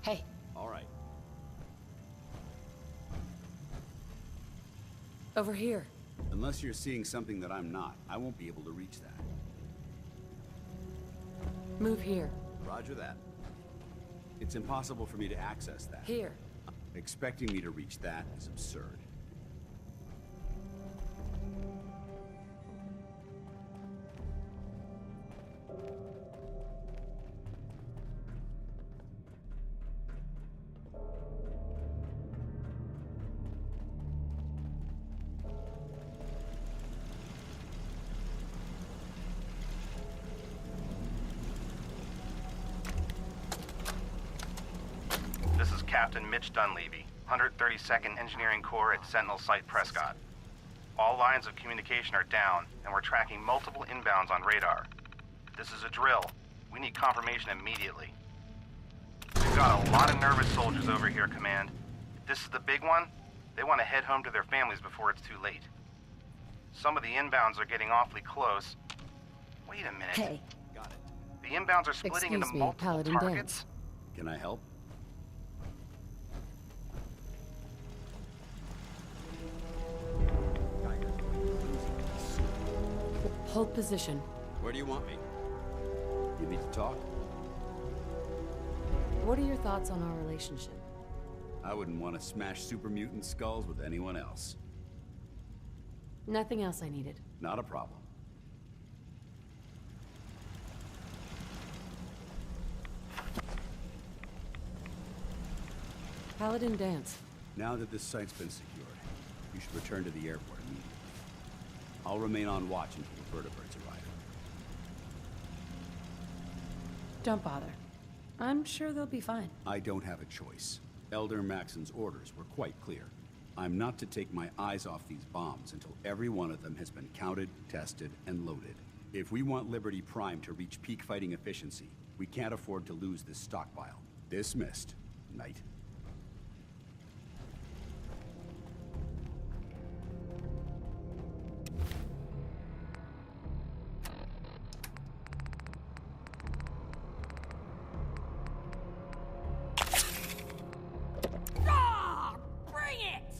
Hey. All right. Over here. Unless you're seeing something that I'm not, I won't be able to reach that. Move here. Roger that. It's impossible for me to access that. Here. Expecting me to reach that is absurd. This is Captain Mitch Dunleavy, 132nd Engineering Corps at Sentinel Site Prescott. All lines of communication are down, and we're tracking multiple inbounds on radar. This is a drill. We need confirmation immediately. We've got a lot of nervous soldiers over here, Command. If this is the big one, they want to head home to their families before it's too late. Some of the inbounds are getting awfully close. Wait a minute. Hey. Got it. The inbounds are splitting into multiple Paladin targets? Danse. Can I help? Hold position. Where do you want me? You need to talk? What are your thoughts on our relationship? I wouldn't want to smash super mutant skulls with anyone else. Nothing else I needed. Not a problem. Paladin Danse. Now that this site's been secured, you should return to the airport immediately. I'll remain on watch until the vertebrates arrive. Don't bother. I'm sure they'll be fine. I don't have a choice. Elder Maxon's orders were quite clear. I'm not to take my eyes off these bombs until every one of them has been counted, tested, and loaded. If we want Liberty Prime to reach peak fighting efficiency, we can't afford to lose this stockpile. Dismissed, Knight. Bring it!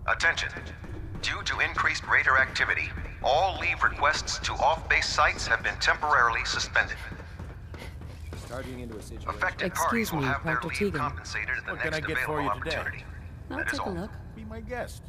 Attention. Due to increased raider activity, all leave requests to off-base sites have been temporarily suspended. Starting into a situation. Affected parties will have their leave compensated at the What can next I get for available you today? opportunity. I'll That is take a all. look. Be my guest.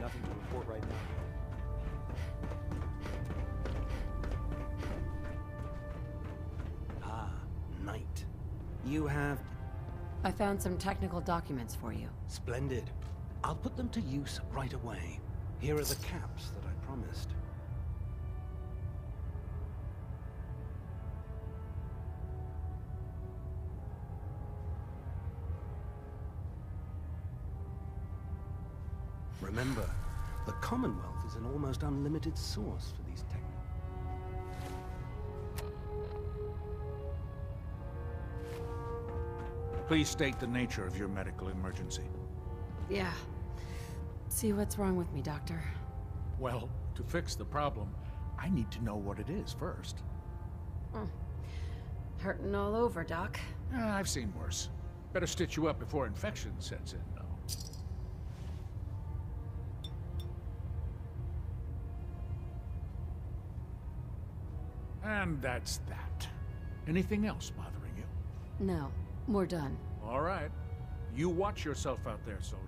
Nothing to report right now. Ah, Knight. You have... I found some technical documents for you. Splendid. I'll put them to use right away. Here are the caps that I promised. Remember, the Commonwealth is an almost unlimited source for these techniques. Please state the nature of your medical emergency. Yeah. See what's wrong with me, Doctor. Well, to fix the problem, I need to know what it is first. Hurting all over, Doc. I've seen worse. Better stitch you up before infection sets in, though. And that's that. Anything else bothering you? No, we're done. All right. You watch yourself out there, soldier.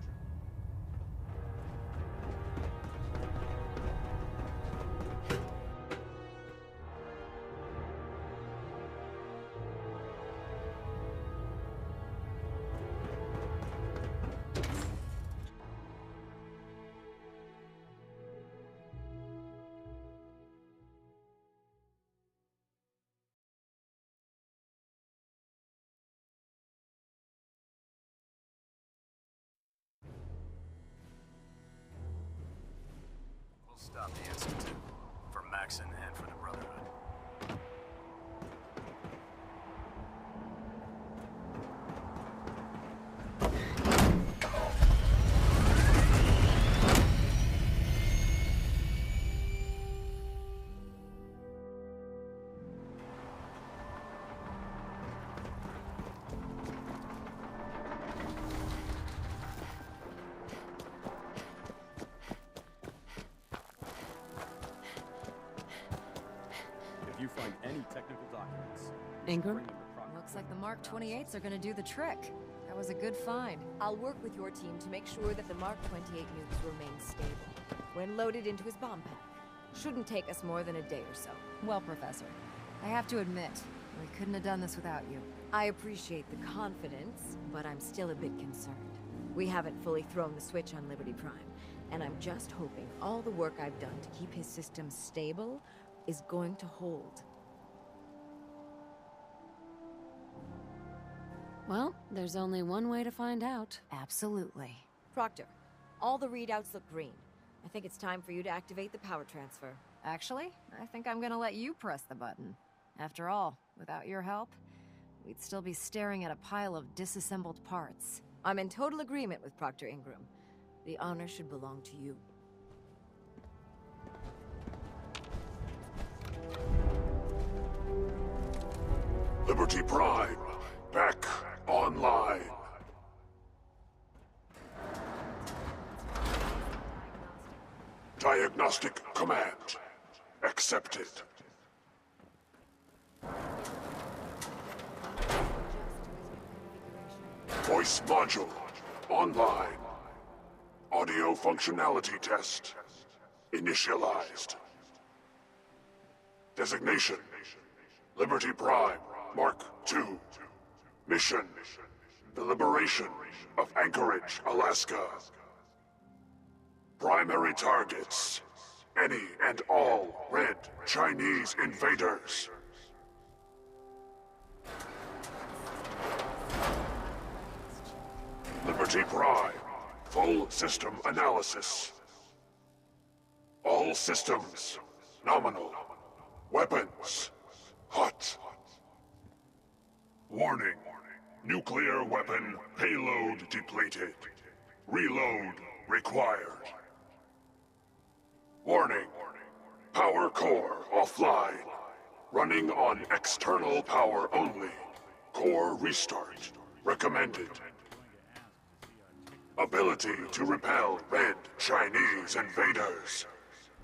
We'll stop the Institute. For Maxon and for the Brotherhood. If you find any technical documents... Ingram? Looks like the Mark 28s are gonna do the trick. That was a good find. I'll work with your team to make sure that the Mark 28 nukes remain stable when loaded into his bomb pack. Shouldn't take us more than a day or so. Well, Professor, I have to admit, we couldn't have done this without you. I appreciate the confidence, but I'm still a bit concerned. We haven't fully thrown the switch on Liberty Prime, and I'm just hoping all the work I've done to keep his system stable is going to hold. Well, there's only one way to find out. Absolutely. Proctor, all the readouts look green. I think it's time for you to activate the power transfer. Actually, I think I'm gonna let you press the button. After all, without your help, we'd still be staring at a pile of disassembled parts. I'm in total agreement with Proctor Ingram. The honor should belong to you. Liberty Prime, back online. Diagnostic command accepted. Voice module online. Audio functionality test initialized. Designation: Liberty Prime Mark II. Mission: the liberation of Anchorage, Alaska. Primary targets: any and all red Chinese invaders. Liberty Prime, full system analysis. All systems nominal. Weapons hot. Warning: nuclear weapon payload depleted. Reload required. Warning: power core offline. Running on external power only. Core restart recommended. Ability to repel red Chinese invaders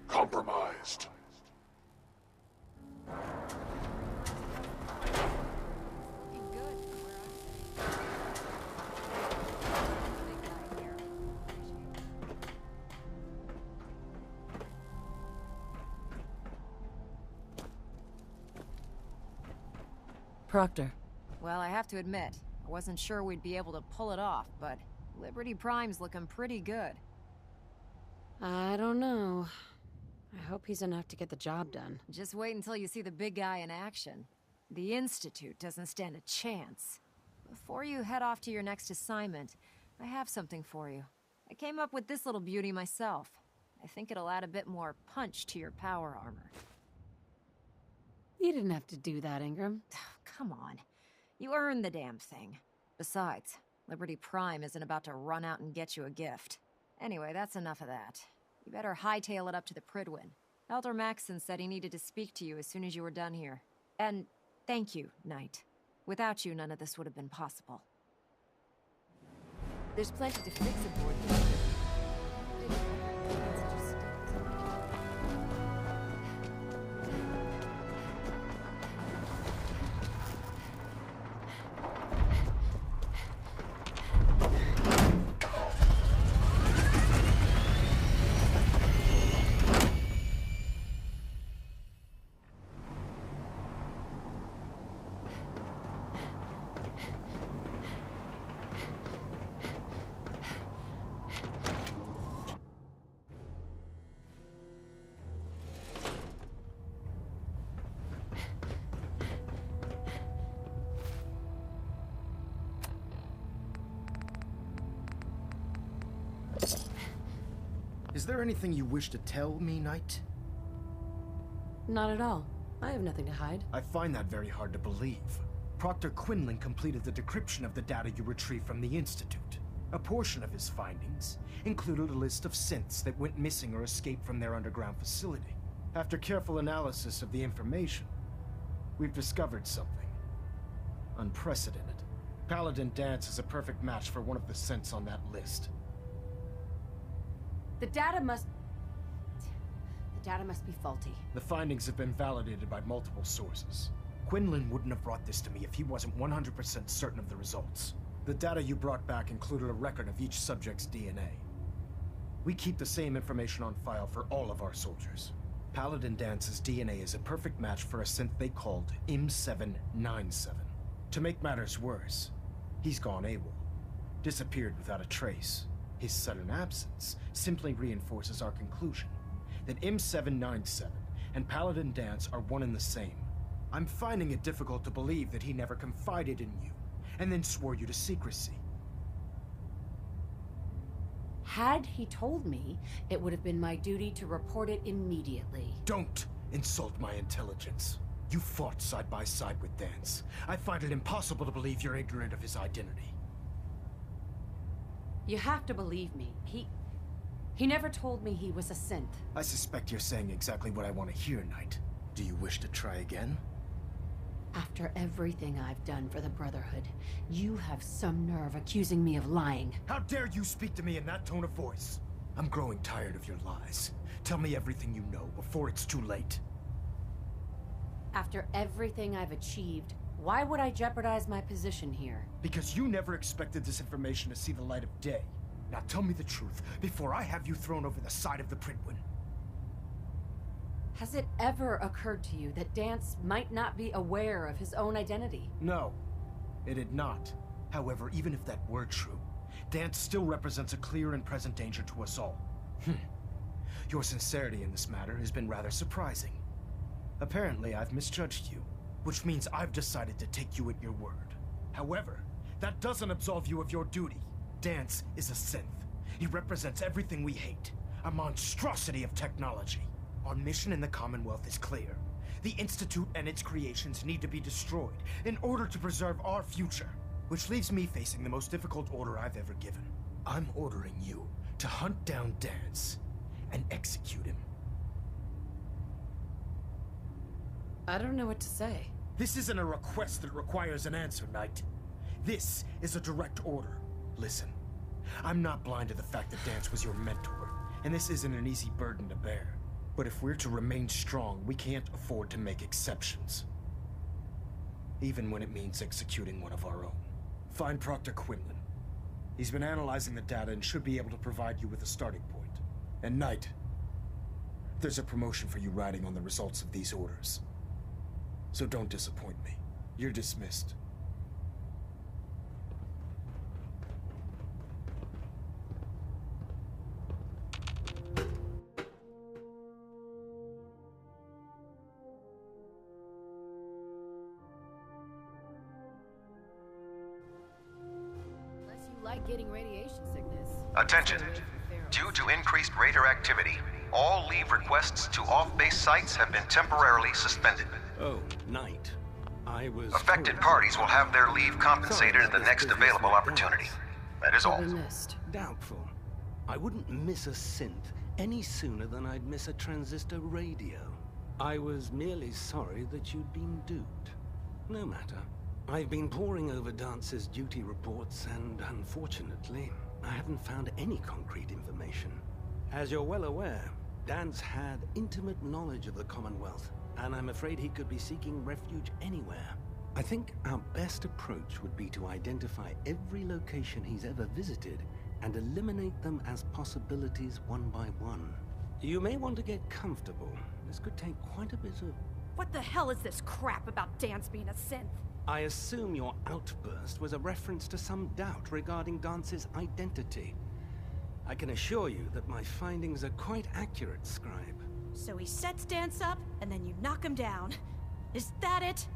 compromised. Proctor. Well, I have to admit, I wasn't sure we'd be able to pull it off, but Liberty Prime's looking pretty good. I don't know. I hope he's enough to get the job done. Just wait until you see the big guy in action. The Institute doesn't stand a chance. Before you head off to your next assignment, I have something for you. I came up with this little beauty myself. I think it'll add a bit more punch to your power armor. You didn't have to do that, Ingram. Come on. You earned the damn thing. Besides, Liberty Prime isn't about to run out and get you a gift. Anyway, that's enough of that. You better hightail it up to the Pridwin. Elder Maxson said he needed to speak to you as soon as you were done here. And thank you, Knight. Without you, none of this would have been possible. There's plenty to fix aboard here. Is there anything you wish to tell me, Knight? Not at all. I have nothing to hide. I find that very hard to believe. Proctor Quinlan completed the decryption of the data you retrieved from the Institute. A portion of his findings included a list of synths that went missing or escaped from their underground facility. After careful analysis of the information, we've discovered something unprecedented. Paladin Danse is a perfect match for one of the synths on that list. The data must be faulty. The findings have been validated by multiple sources. Quinlan wouldn't have brought this to me if he wasn't 100% certain of the results. The data you brought back included a record of each subject's DNA. We keep the same information on file for all of our soldiers. Paladin Dance's DNA is a perfect match for a synth they called M797. To make matters worse, he's gone AWOL. Disappeared without a trace. His sudden absence simply reinforces our conclusion that M797 and Paladin Danse are one and the same. I'm finding it difficult to believe that he never confided in you, and then swore you to secrecy. Had he told me, it would have been my duty to report it immediately. Don't insult my intelligence. You fought side by side with Danse. I find it impossible to believe you're ignorant of his identity. You have to believe me. He never told me he was a synth. I suspect you're saying exactly what I want to hear, Knight. Do you wish to try again? After everything I've done for the Brotherhood, you have some nerve accusing me of lying. How dare you speak to me in that tone of voice? I'm growing tired of your lies. Tell me everything you know before it's too late. After everything I've achieved, why would I jeopardize my position here? Because you never expected this information to see the light of day. Now tell me the truth, before I have you thrown over the side of the Printwin. Has it ever occurred to you that Danse might not be aware of his own identity? No, it had not. However, even if that were true, Danse still represents a clear and present danger to us all. Your sincerity in this matter has been rather surprising. Apparently, I've misjudged you, which means I've decided to take you at your word. However, that doesn't absolve you of your duty. Danse is a synth. He represents everything we hate, a monstrosity of technology. Our mission in the Commonwealth is clear. The Institute and its creations need to be destroyed in order to preserve our future, which leaves me facing the most difficult order I've ever given. I'm ordering you to hunt down Danse and execute him. I don't know what to say. This isn't a request that requires an answer, Knight. This is a direct order. Listen, I'm not blind to the fact that Danse was your mentor, and this isn't an easy burden to bear. But if we're to remain strong, we can't afford to make exceptions. Even when it means executing one of our own. Find Proctor Quinlan. He's been analyzing the data and should be able to provide you with a starting point. And Knight, there's a promotion for you riding on the results of these orders. So don't disappoint me. You're dismissed. Getting radiation sickness. Attention. Due to increased radar activity, all leave requests to off-base sites have been temporarily suspended. Oh, Knight. I was... Affected parties will have their leave compensated at the next available opportunity. That is all. Doubtful. I wouldn't miss a synth any sooner than I'd miss a transistor radio. I was merely sorry that you'd been duped. No matter. I've been poring over Dance's duty reports, and unfortunately, I haven't found any concrete information. As you're well aware, Danse had intimate knowledge of the Commonwealth, and I'm afraid he could be seeking refuge anywhere. I think our best approach would be to identify every location he's ever visited and eliminate them as possibilities one by one. You may want to get comfortable. This could take quite a bit of... What the hell is this crap about Danse being a synth? I assume your outburst was a reference to some doubt regarding Dance's identity. I can assure you that my findings are quite accurate, Scribe. So he sets Danse up, and then you knock him down. Is that it?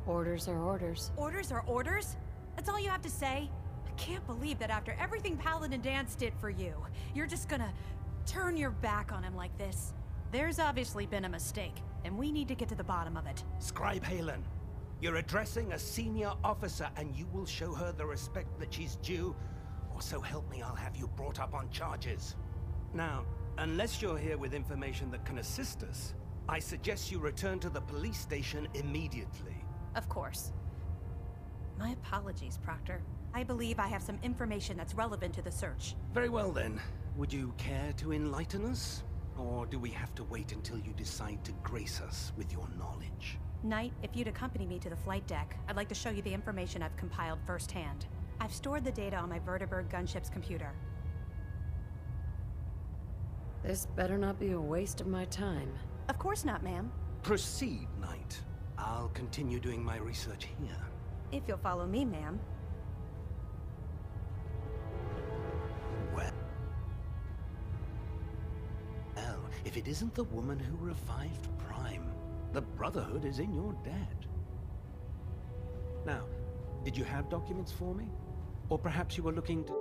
Orders are orders. Orders are orders? That's all you have to say? I can't believe that after everything Paladin Danse did for you, you're just gonna turn your back on him like this. There's obviously been a mistake, and we need to get to the bottom of it. Scribe Halen, you're addressing a senior officer, and you will show her the respect that she's due, or so help me, I'll have you brought up on charges. Now, unless you're here with information that can assist us, I suggest you return to the police station immediately. Of course. My apologies, Proctor. I believe I have some information that's relevant to the search. Very well then. Would you care to enlighten us? Or do we have to wait until you decide to grace us with your knowledge? Knight, if you'd accompany me to the flight deck, I'd like to show you the information I've compiled firsthand. I've stored the data on my Vertibird gunship's computer. This better not be a waste of my time. Of course not, ma'am. Proceed, Knight. I'll continue doing my research here. If you'll follow me, ma'am. Well, if it isn't the woman who revived Prime, the Brotherhood is in your debt. Now, did you have documents for me? Or perhaps you were looking to...